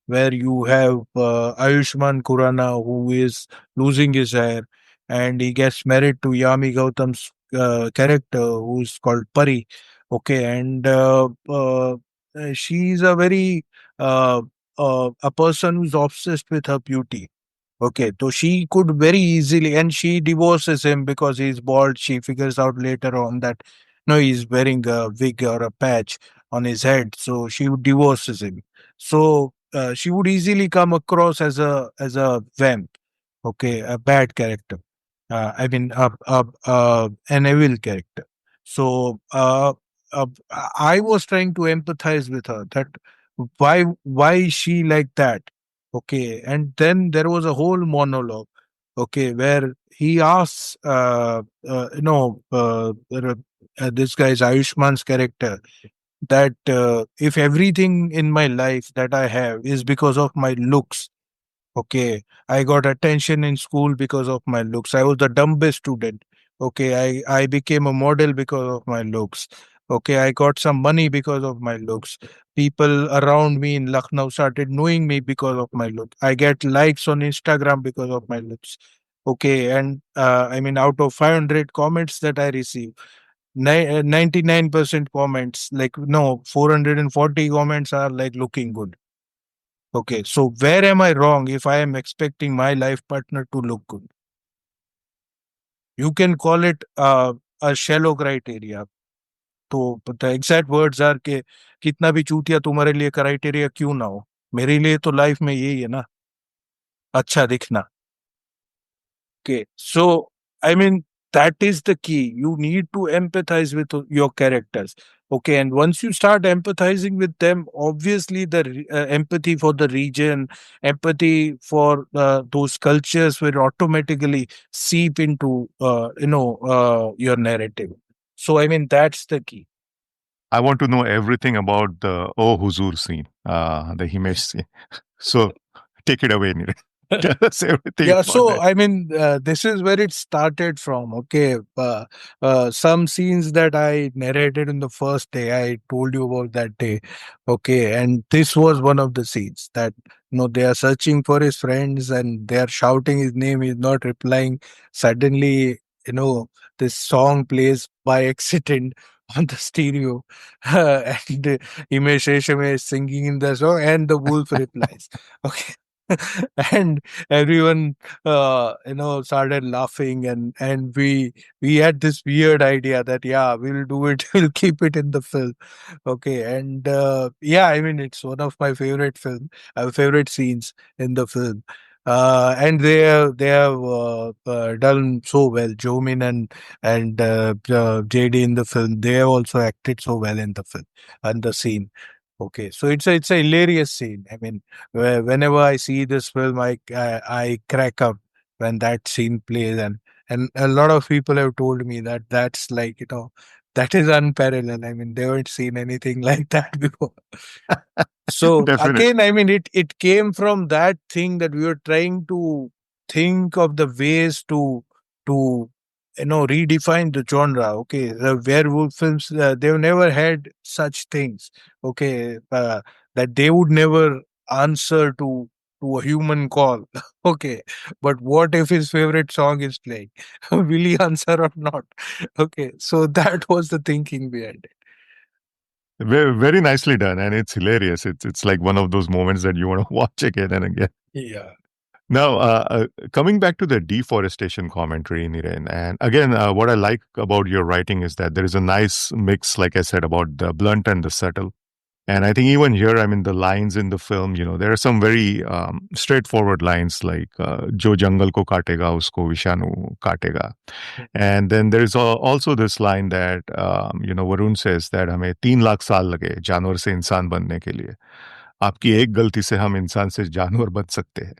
[SPEAKER 2] Where you have Ayushman Khurrana, who is losing his hair, and he gets married to Yami Gautam's character, who's called Pari. Okay, and she's a very a person who's obsessed with her beauty. Okay, so she could very easily, and she divorces him because he's bald. She figures out later on that no, he's wearing a wig or a patch on his head, so she divorces him. So she would easily come across as a vamp. Okay, a bad character. I mean, an evil character. So uh, I was trying to empathize with her, that why is she like that. Okay, and then there was a whole monologue. Okay, where he asks, this guy's Ayushman's character, that if everything in my life that I have is because of my looks. Okay, I got attention in school because of my looks. I was the dumbest student. Okay, I became a model because of my looks. Okay, I got some money because of my looks. People around me in Lucknow started knowing me because of my look. I get likes on Instagram because of my looks. Okay, and I mean, out of 500 comments that I receive, 99% comments, like, no, 440 comments are like looking good. Okay, so where am I wrong if I am expecting my life partner to look good? You can call it a shallow criteria. तो the exact words are कि कितना भी चूतिया तुम्हारे लिए criteria क्यों ना हो, मेरे लिए तो लाइफ में यही है ना, अच्छा दिखना. Okay. So, I mean, that is the key. You need to empathize with your characters. Okay. And once you start empathizing with them, obviously the empathy for the region, empathy for those cultures will automatically seep into, your narrative. So, I mean, that's the key.
[SPEAKER 1] I want to know everything about the Oh Huzur scene, the Himesh scene. So take it away, Niren. Tell us everything
[SPEAKER 2] Yeah,
[SPEAKER 1] about
[SPEAKER 2] so
[SPEAKER 1] that.
[SPEAKER 2] I mean, this is where it started from. Okay, some scenes that I narrated in the first day, I told you about that day. Okay, and this was one of the scenes that they are searching for his friends and they are shouting his name. He's not replying. Suddenly, this song plays by accident on the stereo, and Himesh Reshammiya is singing in the song, and the wolf replies. Okay. And everyone started laughing, and we had this weird idea that yeah, we'll do it, we'll keep it in the film. Okay. And yeah, I mean, it's one of my favorite scenes in the film. And they have done so well. Jomin and JD in the film, they have also acted so well in the film and the scene. Okay, so it's a hilarious scene. I mean, whenever I see this film, I crack up when that scene plays, and a lot of people have told me that that's like that is unparalleled. I mean, they haven't seen anything like that before. So
[SPEAKER 1] Definitely.
[SPEAKER 2] again, I mean, it came from that thing that we were trying to think of the ways to redefine the genre. Okay, the werewolf films, they've never had such things. Okay, that they would never answer to a human call. Okay, but what if his favorite song is playing? Will he answer or not? Okay, so that was the thinking behind it.
[SPEAKER 1] Very, very nicely done, and it's hilarious. It's like one of those moments that you want to watch again and again.
[SPEAKER 2] Yeah.
[SPEAKER 1] Now, coming back to the deforestation commentary, Niren, and again, what I like about your writing is that there is a nice mix, like I said, about the blunt and the subtle. And I think even here, I mean, the lines in the film, there are some very straightforward lines like "Jo jungle ko katega, usko vishanu katega." And then there's also this line that Varun says that हमें 3 लाख साल लगे जानवर से इंसान बनने के लिए. आपकी एक गलती से हम इंसान से जानवर बन सकते हैं.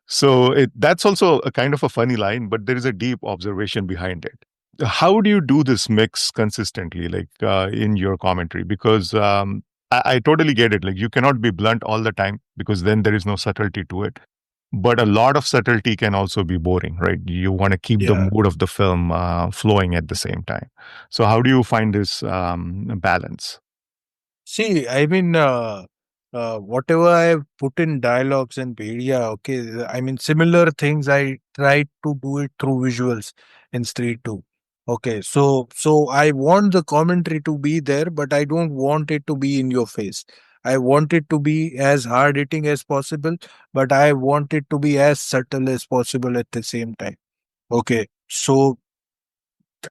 [SPEAKER 1] So that's also a kind of a funny line, but there is a deep observation behind it. How do you do this mix consistently, like in your commentary? Because I totally get it. Like you cannot be blunt all the time because then there is no subtlety to it. But a lot of subtlety can also be boring, right? You want to keep the
[SPEAKER 2] Yeah.
[SPEAKER 1] mood of the film flowing at the same time. So how do you find this balance?
[SPEAKER 2] See, I mean, whatever I have put in dialogues and Bhediya, okay, I mean, similar things I tried to do it through visuals in Street 2. Okay, so I want the commentary to be there, but I don't want it to be in your face. I want it to be as hard hitting as possible, but I want it to be as subtle as possible at the same time. Okay, so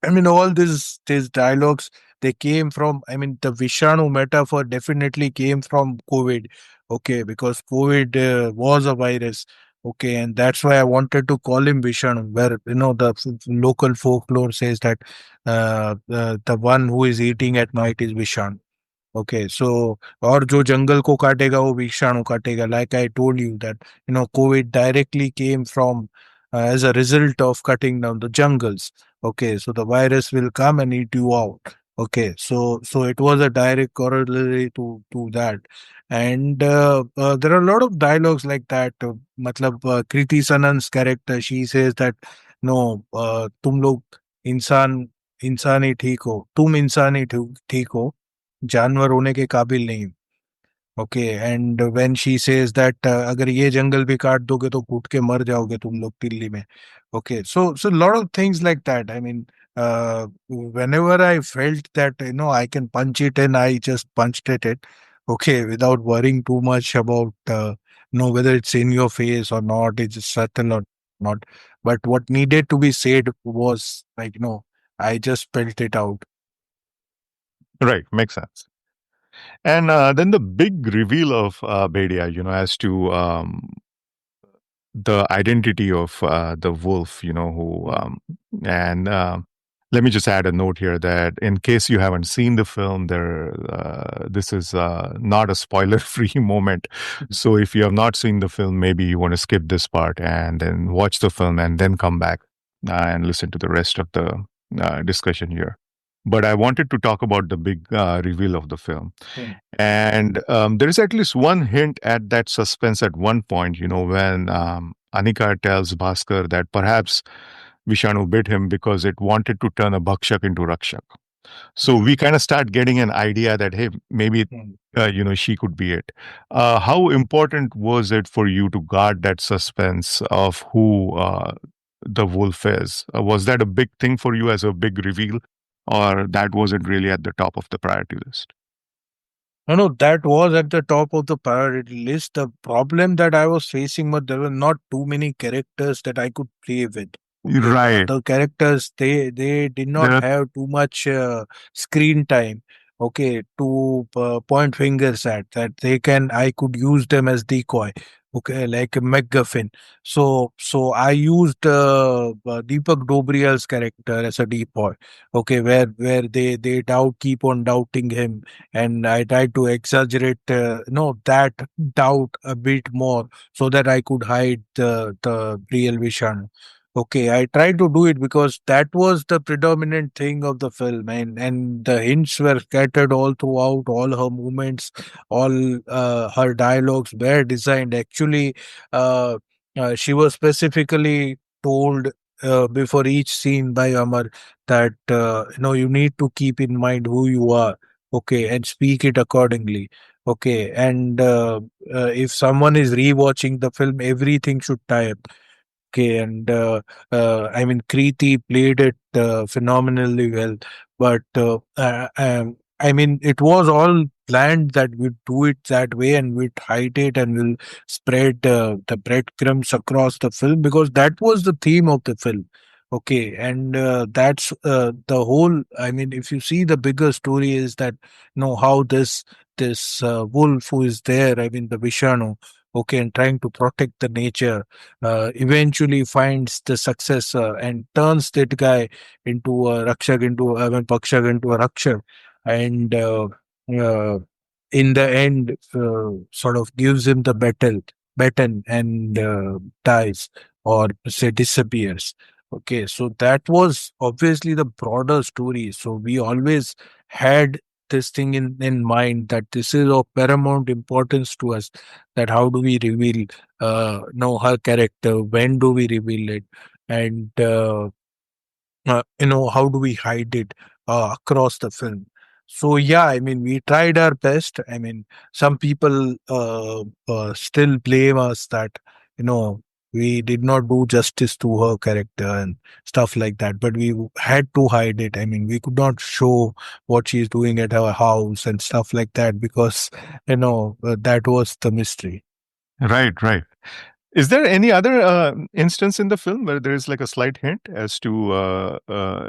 [SPEAKER 2] I mean, all these dialogues, they came from. I mean, the Vishanu metaphor definitely came from COVID. Okay, because COVID was a virus. Okay, and that's why I wanted to call him Vishanu, where the local folklore says that the one who is eating at night is Vishanu. Okay, so और जो जंगल को काटेगा वो विषाणु काटेगा. Like I told you that COVID directly came from as a result of cutting down the jungles. Okay, so the virus will come and eat you out. Okay, so it was a direct corollary to that. And there are a lot of dialogues like that. मतलब Kriti Sanan's character, she says that no, तुम लोग इंसान इंसान ही ठीक हो, तुम इंसान ही ठीक हो, जानवर होने के काबिल नहीं. Okay, and when she says that अगर ये जंगल भी काट दोगे तो कूट के मर जाओगे तुम लोग दिल्ली में. Okay, so lot of things like that. I mean, whenever I felt that I can punch it in, I just punched it. Okay, without worrying too much about whether it's in your face or not, it's subtle or not. But what needed to be said was like I just spelled it out.
[SPEAKER 1] Right, makes sense. And then the big reveal of Bhediya, as to the identity of the wolf, who and let me just add a note here that in case you haven't seen the film, this is not a spoiler-free moment. So if you have not seen the film, maybe you want to skip this part and then watch the film and then come back and listen to the rest of the discussion here. But I wanted to talk about the big reveal of the film.
[SPEAKER 2] Hmm.
[SPEAKER 1] And there is at least one hint at that suspense at one point, when Anika tells Bhaskar that perhaps Vishanu bit him because it wanted to turn a Bhakshak into Rakshak. So
[SPEAKER 2] Yeah.
[SPEAKER 1] we kind of start getting an idea that, hey, maybe,
[SPEAKER 2] Hmm.
[SPEAKER 1] she could be it. How important was it for you to guard that suspense of who the wolf is? Was that a big thing for you as a big reveal, or that wasn't really at the top of the priority list?
[SPEAKER 2] No, no, that was at the top of the priority list. The problem that I was facing was there were not too many characters that I could play with. Okay, the
[SPEAKER 1] Right.
[SPEAKER 2] other characters they did
[SPEAKER 1] There
[SPEAKER 2] not
[SPEAKER 1] are
[SPEAKER 2] have too much screen time. Okay, to point fingers at that I could use them as decoy. Okay, like a MacGuffin. So I used Deepak Dobriyal's character as a decoy. Okay, where they keep on doubting him, and I tried to exaggerate that doubt a bit more so that I could hide the real Vishanu. Okay, I tried to do it because that was the predominant thing of the film, and the hints were scattered all throughout. All her movements, all her dialogues were designed. Actually, uh, she was specifically told before each scene by Amar that you need to keep in mind who you are, okay, and speak it accordingly, okay. And if someone is rewatching the film, everything should tie up. Okay, and I mean, Kriti played it phenomenally well, but I mean, it was all planned that we'd do it that way and we'd hide it and we'll spread the breadcrumbs across the film because that was the theme of the film. Okay, and that's the whole. I mean, if you see the bigger story, is that how this wolf who is there. I mean, the Vishanu. Okay, and trying to protect the nature eventually finds the successor and turns that guy into a Rakshak, I mean, Pakshak into a Rakshak. And uh, in the end, sort of gives him the baton and dies or say disappears. Okay, so that was obviously the broader story. So we always had this thing in mind that this is of paramount importance to us, that how do we reveal know her character, when do we reveal it, and how do we hide it across the film. So yeah, I mean, we tried our best. I mean, some people still blame us that you know we did not do justice to her character and stuff like that, but we had to hide it. I mean, we could not show what she's doing at her house and stuff like that because that was the mystery.
[SPEAKER 1] right, right. Is there any other instance in the film where there is like a slight hint as to,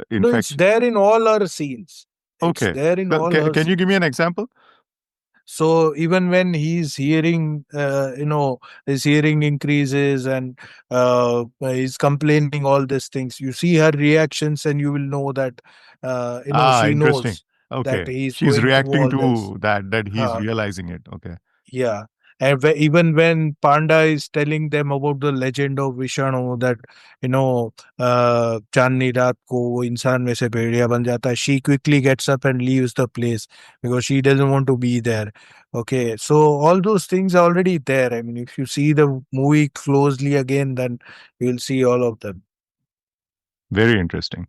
[SPEAKER 1] in
[SPEAKER 2] No, it's
[SPEAKER 1] fact,
[SPEAKER 2] there in all her scenes. It's
[SPEAKER 1] okay.
[SPEAKER 2] there in
[SPEAKER 1] Well,
[SPEAKER 2] all her
[SPEAKER 1] can you give me
[SPEAKER 2] scenes.
[SPEAKER 1] an example?
[SPEAKER 2] So even when he's hearing, his hearing increases and he's complaining all these things, you see her reactions and you will know that,
[SPEAKER 1] Ah,
[SPEAKER 2] she
[SPEAKER 1] interesting.
[SPEAKER 2] knows that
[SPEAKER 1] Okay.
[SPEAKER 2] he's
[SPEAKER 1] She's
[SPEAKER 2] going through
[SPEAKER 1] reacting
[SPEAKER 2] all this.
[SPEAKER 1] to that he's
[SPEAKER 2] Uh,
[SPEAKER 1] realizing it. Okay.
[SPEAKER 2] Yeah. And even when Panda is telling them about the legend of Vishanu that, चांदनी रात को वो इंसान में से भेड़िया बन जाता है, she quickly gets up and leaves the place because she doesn't want to be there. Okay. So all those things are already there. I mean, if you see the movie closely again, then you'll see all of them.
[SPEAKER 1] Very interesting.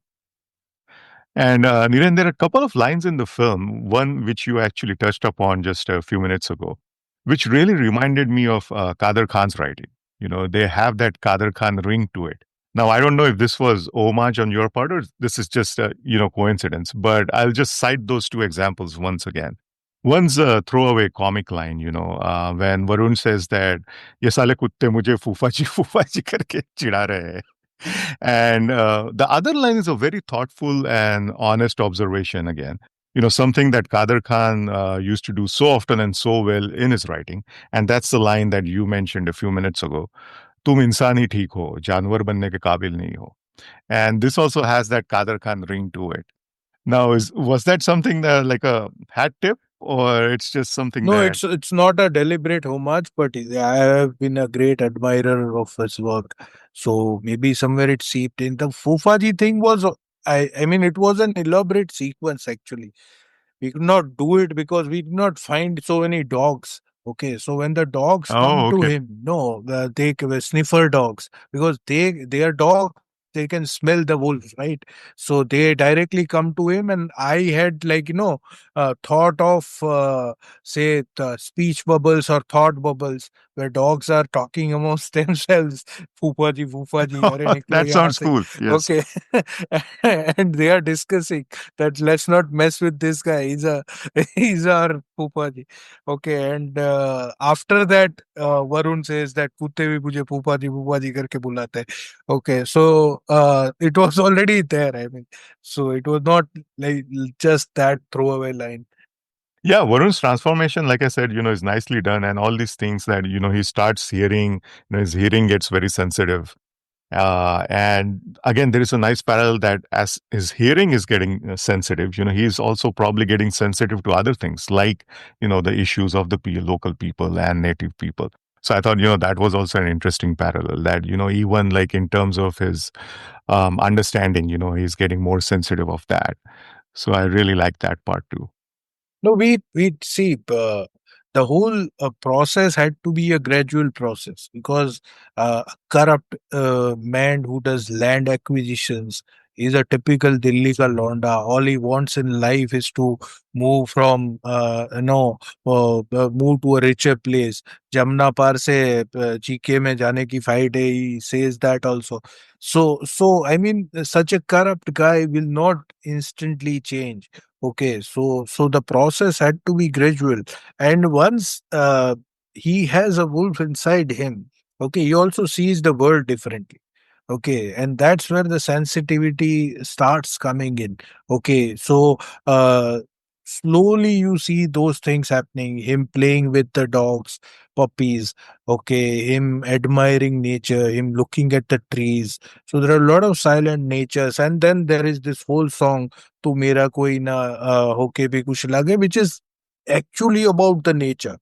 [SPEAKER 1] And Niren, there are a couple of lines in the film, one which you actually touched upon just a few minutes ago, which really reminded me of Kader Khan's writing. They have that Kader Khan ring to it. Now, I don't know if this was homage on your part or this is just a, coincidence, but I'll just cite those two examples once again. One's a throwaway comic line, when Varun says that, ये साले कुत्ते मुझे फूफा जी करके चिढ़ा रहे हैं. And the other line is a very thoughtful and honest observation again. Something that Kader Khan used to do so often and so well in his writing. And that's the line that you mentioned a few minutes ago. तुम इंसान ही ठीक हो, जानवर बनने के काबिल नहीं हो. And this also has that Kader Khan ring to it. Now, was that something that like a hat tip, or it's just something
[SPEAKER 2] No,
[SPEAKER 1] that?
[SPEAKER 2] it's not a deliberate homage, but I have been a great admirer of his work. So maybe somewhere it seeped in. The Fufaji thing was, I mean, it was an elaborate sequence actually. We could not do it because we did not find so many dogs. Okay, so when the dogs come
[SPEAKER 1] Oh,
[SPEAKER 2] to
[SPEAKER 1] okay.
[SPEAKER 2] him, no, they were sniffer dogs because they are dog. They can smell the wolves, right? So they directly come to him, and I had like thought of say the speech bubbles or thought bubbles where dogs are talking amongst themselves. Fufaji, अरे निकलो
[SPEAKER 1] That
[SPEAKER 2] यहाँ
[SPEAKER 1] sounds
[SPEAKER 2] से.
[SPEAKER 1] cool. Yes.
[SPEAKER 2] Okay, and they are discussing that let's not mess with this guy. He's our Pupaji. Okay, and after that, Varun says that कुत्ते भी मुझे Pupaji Pupaji करके बुलाते हैं. Okay, so it was already there. I mean, so it was not like just that throwaway line.
[SPEAKER 1] Yeah, Varun's transformation, like I said, is nicely done, and all these things that he starts hearing, his hearing gets very sensitive. And again, there is a nice parallel that as his hearing is getting sensitive, he's also probably getting sensitive to other things like, the issues of the local people and native people. So I thought, that was also an interesting parallel that, even like in terms of his understanding, he's getting more sensitive of that. So I really like that part too.
[SPEAKER 2] No, we see the whole process had to be a gradual process because a corrupt man who does land acquisitions is a typical Delhi ka londa. All he wants in life is to move from move to a richer place. Jamna par se GK में जाने की fight है. He says that also. So I mean, such a corrupt guy will not instantly change. Okay, so the process had to be gradual, and once he has a wolf inside him, okay, he also sees the world differently. Okay, and that's where the sensitivity starts coming in. Okay, so slowly you see those things happening. Him playing with the dogs, puppies. Okay, him admiring nature, him looking at the trees. So there are a lot of silent natures, and then there is this whole song "तू मेरा कोई ना होके भी कुछ लगे," which is actually about the nature.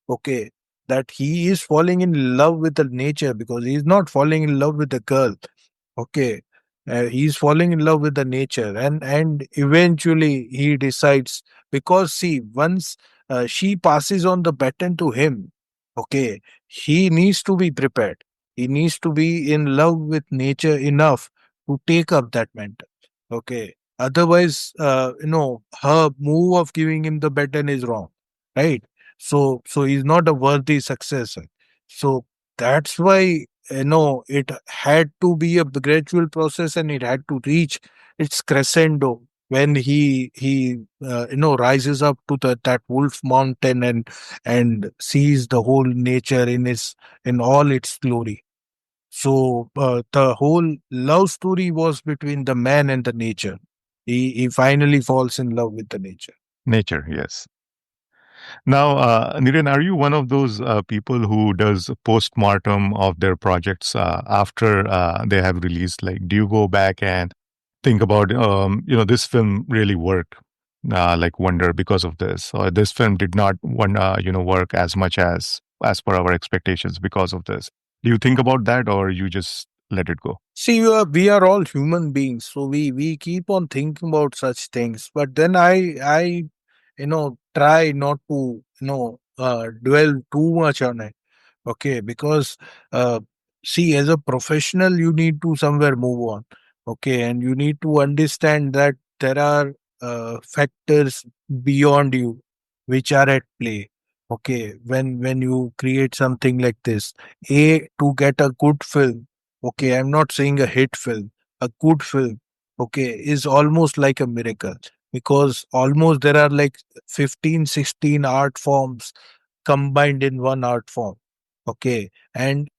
[SPEAKER 2] Okay, that he is falling in love with the nature because he is not falling in love with the girl. Okay, he's falling in love with the nature, and eventually he decides because see once she passes on the baton to him. Okay, he needs to be prepared. He needs to be in love with nature enough to take up that mantle. Okay, otherwise, her move of giving him the baton is wrong, right? So he's not a worthy successor. So that's why it had to be a gradual process, and it had to reach its crescendo when he rises up to that wolf mountain and sees the whole nature in all its glory. So the whole love story was between the man and the nature. He finally falls in love with the nature.
[SPEAKER 1] Nature, yes. Now, Niren, are you one of those people who does post-mortem of their projects after they have released? Like, do you go back and think about, this film really worked, like Wonder because of this, or this film did not, work as much as per our expectations because of this? Do you think about that, or you just let it go?
[SPEAKER 2] See, we are all human beings, so we keep on thinking about such things. But then I try not to dwell too much on it. Okay, because uh, see, as a professional, you need to somewhere move on. Okay, and you need to understand that there are factors beyond you which are at play. Okay, when you create something like this, to get a good film. Okay, I'm not saying a hit film, a good film. Okay, is almost like a miracle because almost there are like 15, 16 art forms combined in one art form. Okay, and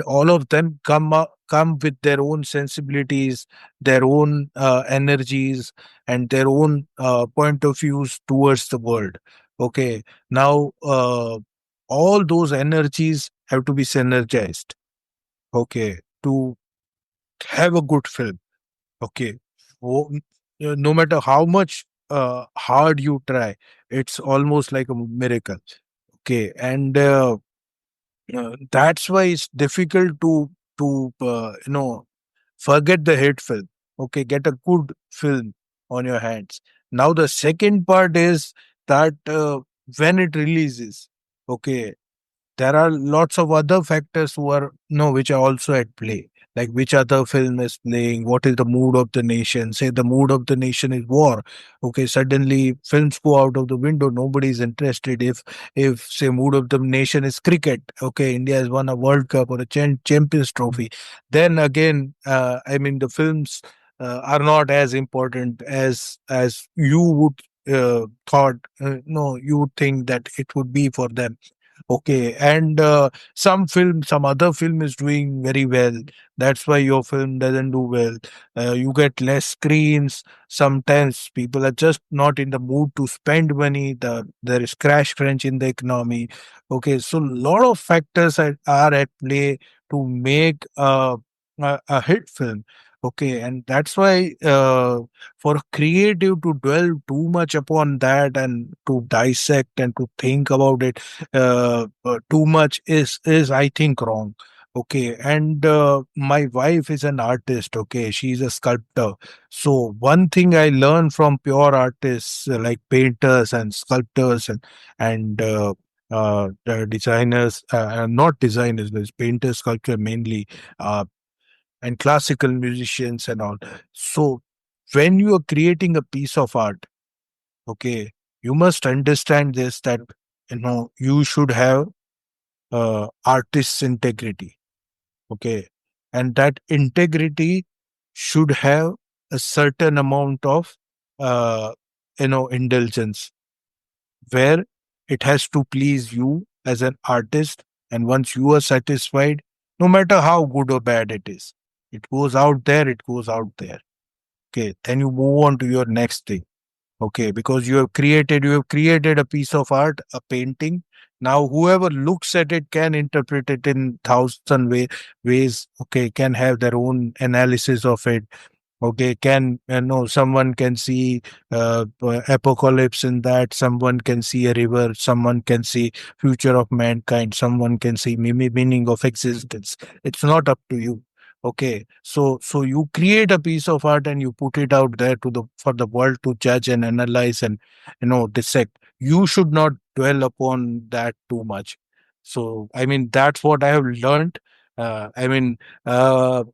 [SPEAKER 2] all of them come with their own sensibilities, their own energies, and their own point of views towards the world. Okay, now all those energies have to be synergized. okay, to have a good film. Okay. Oh, no matter how much hard you try, it's almost like a miracle. Okay. And that's why it's difficult to forget the hit film. Okay. Get a good film on your hands. Now, the second part is that when it releases, okay, there are lots of other factors who are no which are also at play, like which other film is playing, what is the mood of the nation. Say the mood of the nation is war, okay, suddenly films go out of the window, nobody is interested. If say mood of the nation is cricket, okay, India has won a world cup or a champions trophy, then again I mean the films are not as important as you would thought no you would think that it would be for them. Okay, and some other film is doing very well. That's why your film doesn't do well. You get less screens. Sometimes people are just not in the mood to spend money. There is crash crunch in the economy. Okay, so a lot of factors are at play to make a hit film. Okay, and that's why for creative to dwell too much upon that and to dissect and to think about it too much is I think wrong. Okay, and my wife is an artist. Okay, she's a sculptor. So one thing I learned from pure artists like painters and sculptors and the designers, not designers, but painters, sculptor mainly, uh, and classical musicians and all. So when you are creating a piece of art, okay, you must understand this, that you should have artist's integrity. Okay, and that integrity should have a certain amount of uh, indulgence, where it has to please you as an artist, and once you are satisfied, no matter how good or bad it is, it goes out there, it goes out there. Okay, then you move on to your next thing. Okay, because you have created a piece of art, a painting. Now whoever looks at it can interpret it in ways. Okay, can have their own analysis of it. Okay, can someone can see apocalypse in that, someone can see a river, someone can see future of mankind, someone can see meaning of existence. It's not up to you. Okay, so you create a piece of art and you put it out there to the for the world to judge and analyze and dissect. You should not dwell upon that too much. So I mean that's what I have learned. I mean uh,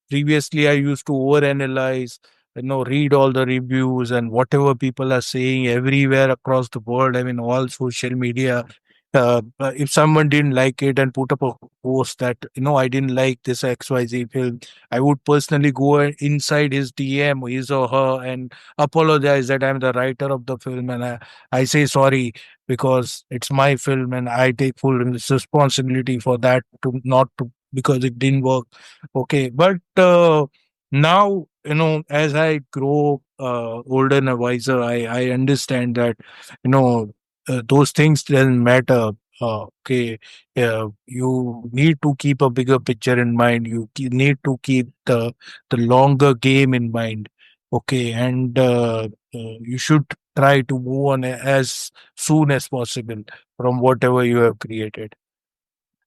[SPEAKER 2] previously I used to overanalyze, read all the reviews and whatever people are saying everywhere across the world. I mean, all social media. If someone didn't like it and put up a post that, I didn't like this XYZ film, I would personally go inside his DM, his or her, and apologize that I'm the writer of the film and I say sorry because it's my film and I take full responsibility for that to not to because it didn't work. Okay, but now as I grow older and wiser, I understand that you know those things doesn't matter. Okay, you need to keep a bigger picture in mind. You need to keep the longer game in mind. Okay, and you should try to move on as soon as possible from whatever you have created.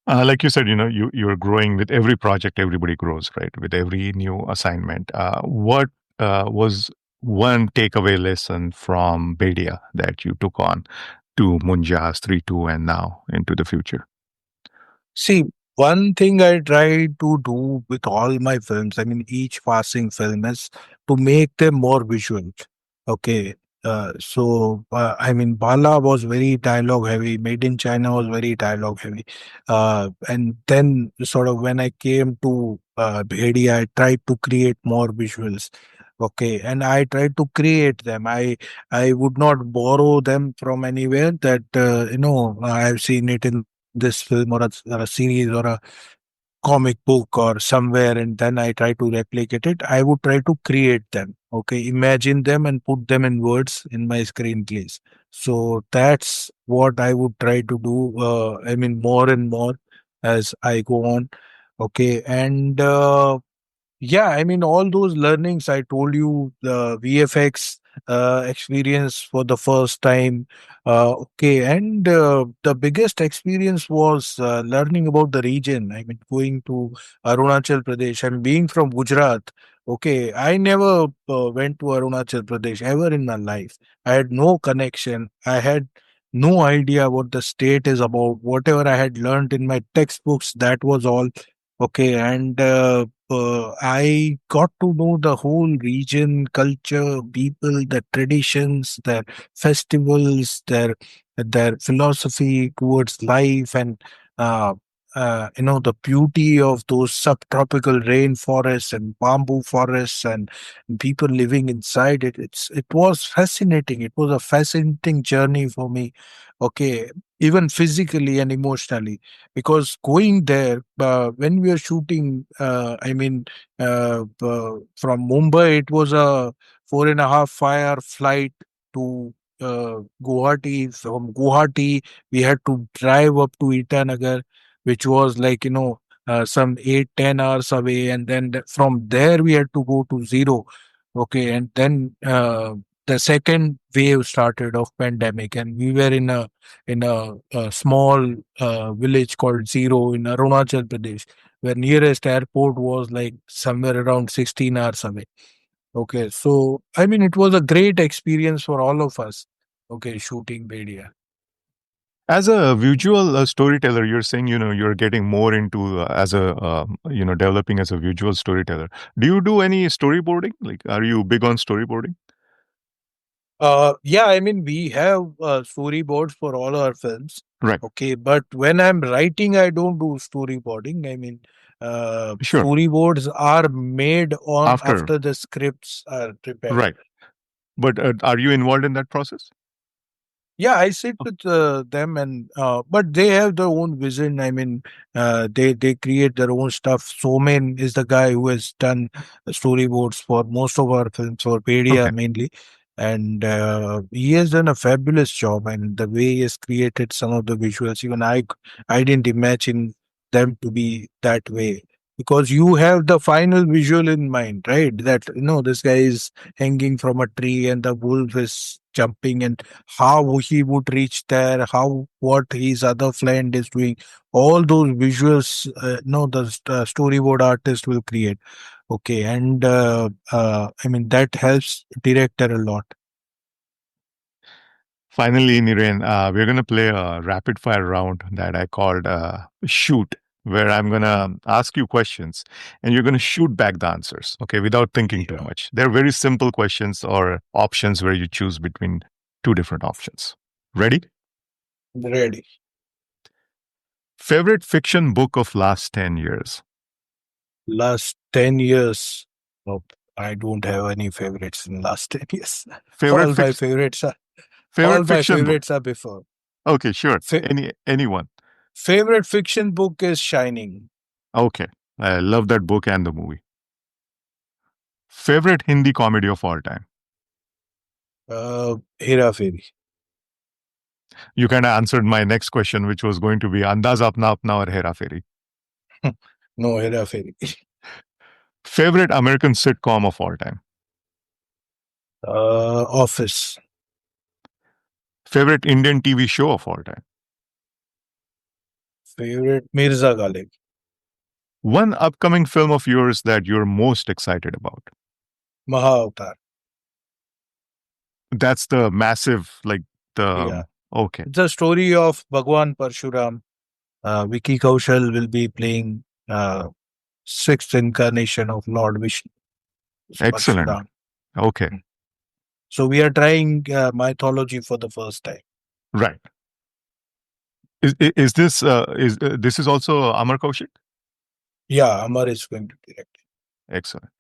[SPEAKER 1] Like you said, you're growing with every project. Everybody grows, right? With every new assignment. What was one takeaway lesson from Bhediya that you took on to Munjas 3-2 and now into the future?
[SPEAKER 2] See, one thing I try to do with all my films, I mean, each passing film is to make them more visual. Okay. I mean, Bala was very dialogue heavy. Made in China was very dialogue heavy. And then, sort of, when I came to Bhedi, I tried to create more visuals. Okay, and I tried to create them. I would not borrow them from anywhere that I've seen it in this film or a series or a comic book or somewhere, and then I try to replicate it. I would try to create them. Okay, imagine them and put them in words in my screenplays. So that's what I would try to do. I mean, more and more as I go on. Okay, and yeah, I mean, all those learnings I told you, the VFX experience for the first time. Okay, and the biggest experience was learning about the region. I mean, going to Arunachal Pradesh. I'm being from Gujarat. Okay, I never went to Arunachal Pradesh ever in my life. I had no connection. I had no idea what the state is about. Whatever I had learned in my textbooks, that was all. Okay, and I got to know the whole region, culture, people, the traditions, their festivals, their philosophy towards life, and uh, the beauty of those subtropical rainforests and bamboo forests and people living inside it. It was fascinating. It was a fascinating journey for me. Okay, even physically and emotionally, because going there when we were shooting, from Mumbai, it was a 4.5 hour flight to Guwahati. From Guwahati, we had to drive up to Itanagar, which was like, some 8-10 hours away, and then from there we had to go to Zero. Okay, and then the second wave started of pandemic, and we were in a small village called Zero in Arunachal Pradesh, where nearest airport was like somewhere around 16 hours away. Okay, so I mean, it was a great experience for all of us. Okay, shooting Bhediya.
[SPEAKER 1] As a visual storyteller, you're saying, you're getting more into as a, developing as a visual storyteller. Do you do any storyboarding? Like, are you big on storyboarding?
[SPEAKER 2] Yeah, I mean, we have storyboards for all our films.
[SPEAKER 1] Right.
[SPEAKER 2] Okay, but when I'm writing, I don't do storyboarding. I mean,
[SPEAKER 1] Sure.
[SPEAKER 2] storyboards are made on
[SPEAKER 1] After.
[SPEAKER 2] after the scripts are prepared.
[SPEAKER 1] Right. But are you involved in that process?
[SPEAKER 2] Yeah, I sit
[SPEAKER 1] Oh,
[SPEAKER 2] with them, and but they have their own vision. I mean, they create their own stuff. Somen is the guy who has done storyboards for most of our films, for
[SPEAKER 1] okay.
[SPEAKER 2] Pedia mainly, and he has done a fabulous job. And the way he has created some of the visuals, even I didn't imagine them to be that way. Because you have the final visual in mind, right? That this guy is hanging from a tree and the wolf is jumping, and how he would reach there, how what his other friend is doing, all those visuals, the storyboard artist will create. Okay, and I mean that helps director a lot.
[SPEAKER 1] Finally, Niren, we're going to play a rapid fire round that I called Shoot, where I'm going to ask you questions and you're going to shoot back the answers, okay, without thinking too
[SPEAKER 2] Yeah,
[SPEAKER 1] much. They're very simple questions or options where you choose between two different options. Ready?
[SPEAKER 2] ready.
[SPEAKER 1] Favorite fiction book of last 10 years?
[SPEAKER 2] Last 10 years, nope, I don't have any favorites in last 10 years.
[SPEAKER 1] Favorite
[SPEAKER 2] all my
[SPEAKER 1] fiction
[SPEAKER 2] favorites are all
[SPEAKER 1] favorite
[SPEAKER 2] my
[SPEAKER 1] fiction book.
[SPEAKER 2] favorites are before.
[SPEAKER 1] Okay, sure.
[SPEAKER 2] Fa-
[SPEAKER 1] Anyone.
[SPEAKER 2] Favorite fiction book is Shining.
[SPEAKER 1] Okay. I love that book and the movie. Favorite Hindi comedy of all time?
[SPEAKER 2] Hera Fairy.
[SPEAKER 1] You kind of answered my next question, which was going to be Andaz Apna Apna or Hera Fairy.
[SPEAKER 2] No, Hera Fairy.
[SPEAKER 1] Favorite American sitcom of all time?
[SPEAKER 2] Office.
[SPEAKER 1] Favorite Indian TV show of all time?
[SPEAKER 2] Favorite Mirza Ghalib.
[SPEAKER 1] One upcoming film of yours that you're most excited about?
[SPEAKER 2] Maha.
[SPEAKER 1] That's the massive, like
[SPEAKER 2] Yeah.
[SPEAKER 1] the, okay,
[SPEAKER 2] It's a story of Bhagwan Parshuram. Vicky Kaushal will be playing sixth incarnation of Lord Vishnu,
[SPEAKER 1] excellent.
[SPEAKER 2] Parshuram.
[SPEAKER 1] Okay,
[SPEAKER 2] Mm. So we are trying mythology for the first time.
[SPEAKER 1] right. This is also Amar Kaushik?
[SPEAKER 2] Yeah, Amar is going to direct.
[SPEAKER 1] Excellent.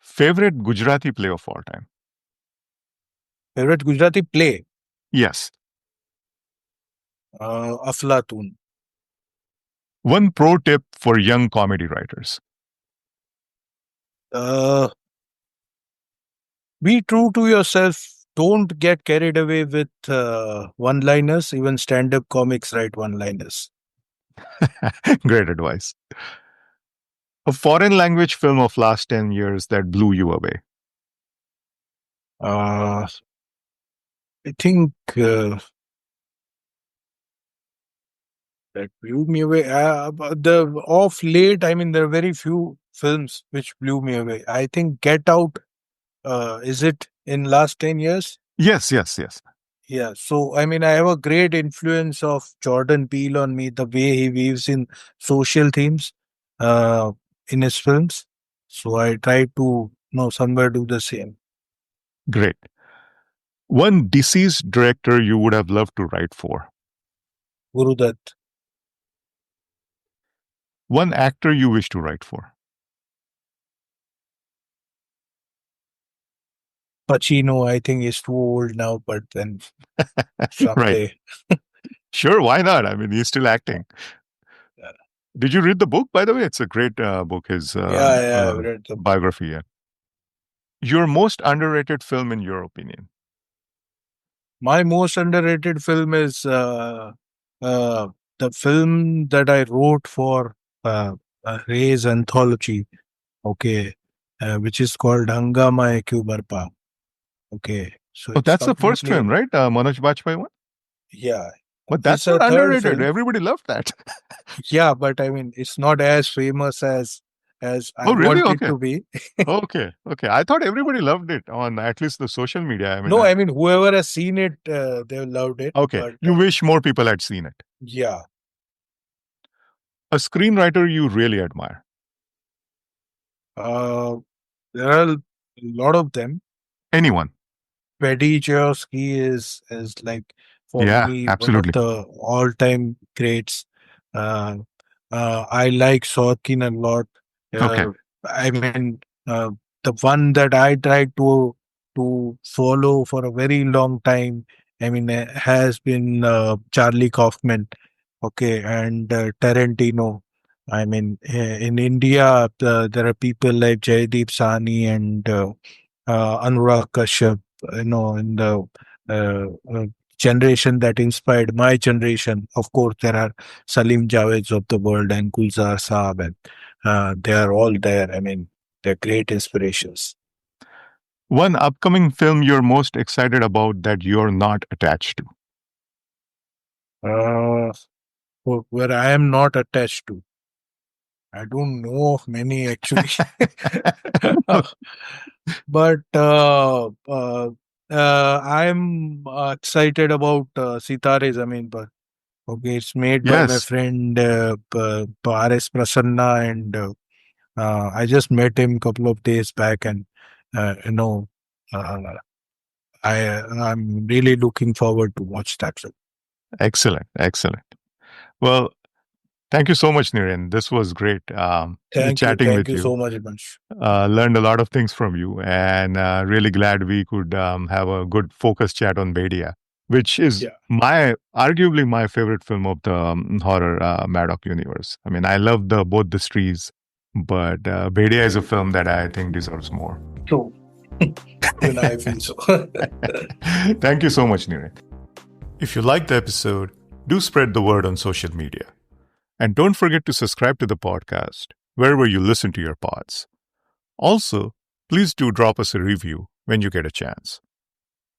[SPEAKER 1] Favorite Gujarati play of all time?
[SPEAKER 2] Favorite Gujarati play?
[SPEAKER 1] Yes.
[SPEAKER 2] Aflatun.
[SPEAKER 1] One pro tip for young comedy writers.
[SPEAKER 2] Uh, be true to yourself. Don't get carried away with one-liners. Even stand-up comics write one-liners.
[SPEAKER 1] Great advice. A foreign language film of last 10 years that blew you away.
[SPEAKER 2] I think that blew me away. But the Of late, I mean, there are very few films which blew me away. I think Get Out. Is it in last 10 years?
[SPEAKER 1] Yes, yes, yes.
[SPEAKER 2] Yeah. So I mean, I have a great influence of Jordan Peele on me. The way he weaves in social themes, uh, in his films. So I try to somewhere do the same.
[SPEAKER 1] Great. One deceased director you would have loved to write for.
[SPEAKER 2] Guru Dutt.
[SPEAKER 1] One actor you wish to write for.
[SPEAKER 2] Pacino, I think, is too old now, but then
[SPEAKER 1] Right.
[SPEAKER 2] someday.
[SPEAKER 1] Sure, why not? I mean, he's still acting.
[SPEAKER 2] Yeah,
[SPEAKER 1] Did you read the book, by the way? It's a great book, his
[SPEAKER 2] yeah, I've read the book.
[SPEAKER 1] biography. Yeah. Your most underrated film, in your opinion?
[SPEAKER 2] My most underrated film is uh, the film that I wrote for Ray's anthology. Okay, which is called Hangama Ek Barpa. Okay, so
[SPEAKER 1] Oh,
[SPEAKER 2] it's
[SPEAKER 1] that's the first
[SPEAKER 2] completely
[SPEAKER 1] film, right? Manoj Bajpayee one?
[SPEAKER 2] yeah.
[SPEAKER 1] But
[SPEAKER 2] This
[SPEAKER 1] that's
[SPEAKER 2] is a
[SPEAKER 1] not
[SPEAKER 2] third
[SPEAKER 1] underrated.
[SPEAKER 2] film.
[SPEAKER 1] Everybody loved that.
[SPEAKER 2] Yeah, but I mean, it's not as famous as I
[SPEAKER 1] Oh, really?
[SPEAKER 2] want it
[SPEAKER 1] Okay.
[SPEAKER 2] to be.
[SPEAKER 1] Okay. Okay. I thought everybody loved it on at least the social media. I mean,
[SPEAKER 2] No, I mean whoever has seen it, they loved it.
[SPEAKER 1] okay.
[SPEAKER 2] But
[SPEAKER 1] You wish more people had seen it.
[SPEAKER 2] yeah,
[SPEAKER 1] A screenwriter you really admire.
[SPEAKER 2] uh, there are a lot of them.
[SPEAKER 1] Anyone.
[SPEAKER 2] Bhediya is like for
[SPEAKER 1] Yeah,
[SPEAKER 2] me one of
[SPEAKER 1] absolutely.
[SPEAKER 2] the all-time greats. Uh, I like Sorkin a lot.
[SPEAKER 1] Okay.
[SPEAKER 2] I mean, the one that I tried to follow for a very long time. I mean, has been Charlie Kaufman. Okay, and Tarantino. I mean, in India, there are people like Jaideep Sani and Anurag Kashyap, in the generation that inspired my generation. Of course, there are Salim Javeds of the world and Gulzar Saab, and they are all there. I mean, they're great inspirations.
[SPEAKER 1] One upcoming film you're most excited about that you're not attached to.
[SPEAKER 2] Uh, where I am not attached to. I don't know of many actually. But I'm excited about Sitare Zameen Par. Okay, it's made by my
[SPEAKER 1] Yes,
[SPEAKER 2] friend R.S. Prasanna, and I just met him a couple of days back, and uh, you know, uh, I'm really looking forward to watch that film.
[SPEAKER 1] excellent, excellent. Well, thank you so much, Niren. This was great chatting
[SPEAKER 2] Thank
[SPEAKER 1] with
[SPEAKER 2] you
[SPEAKER 1] you.
[SPEAKER 2] so much, Himanshu.
[SPEAKER 1] Learned a lot of things from you, and really glad we could have a good focus chat on Bhediya, which is
[SPEAKER 2] Yeah,
[SPEAKER 1] arguably my favorite film of the horror Maddock universe. I mean, I love both the streets, but Bhediya is a film that I think deserves more.
[SPEAKER 2] so even I feel so.
[SPEAKER 1] Thank you so much, Niren. If you liked the episode, do spread the word on social media. And don't forget to subscribe to the podcast wherever you listen to your pods. Also, please do drop us a review when you get a chance.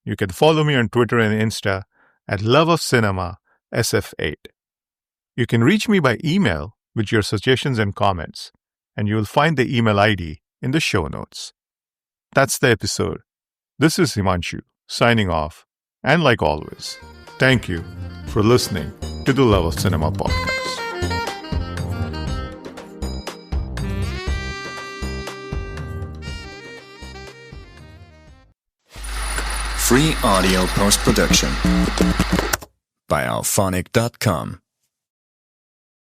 [SPEAKER 1] You can follow me on Twitter and Insta at loveofcinemasf8. You can reach me by email with your suggestions and comments, and you will find the email ID in the show notes. That's the episode. This is Himanshu, signing off, and like always, thank you for listening to the Love of Cinema podcast.
[SPEAKER 3] Free audio post-production by alphonic.com.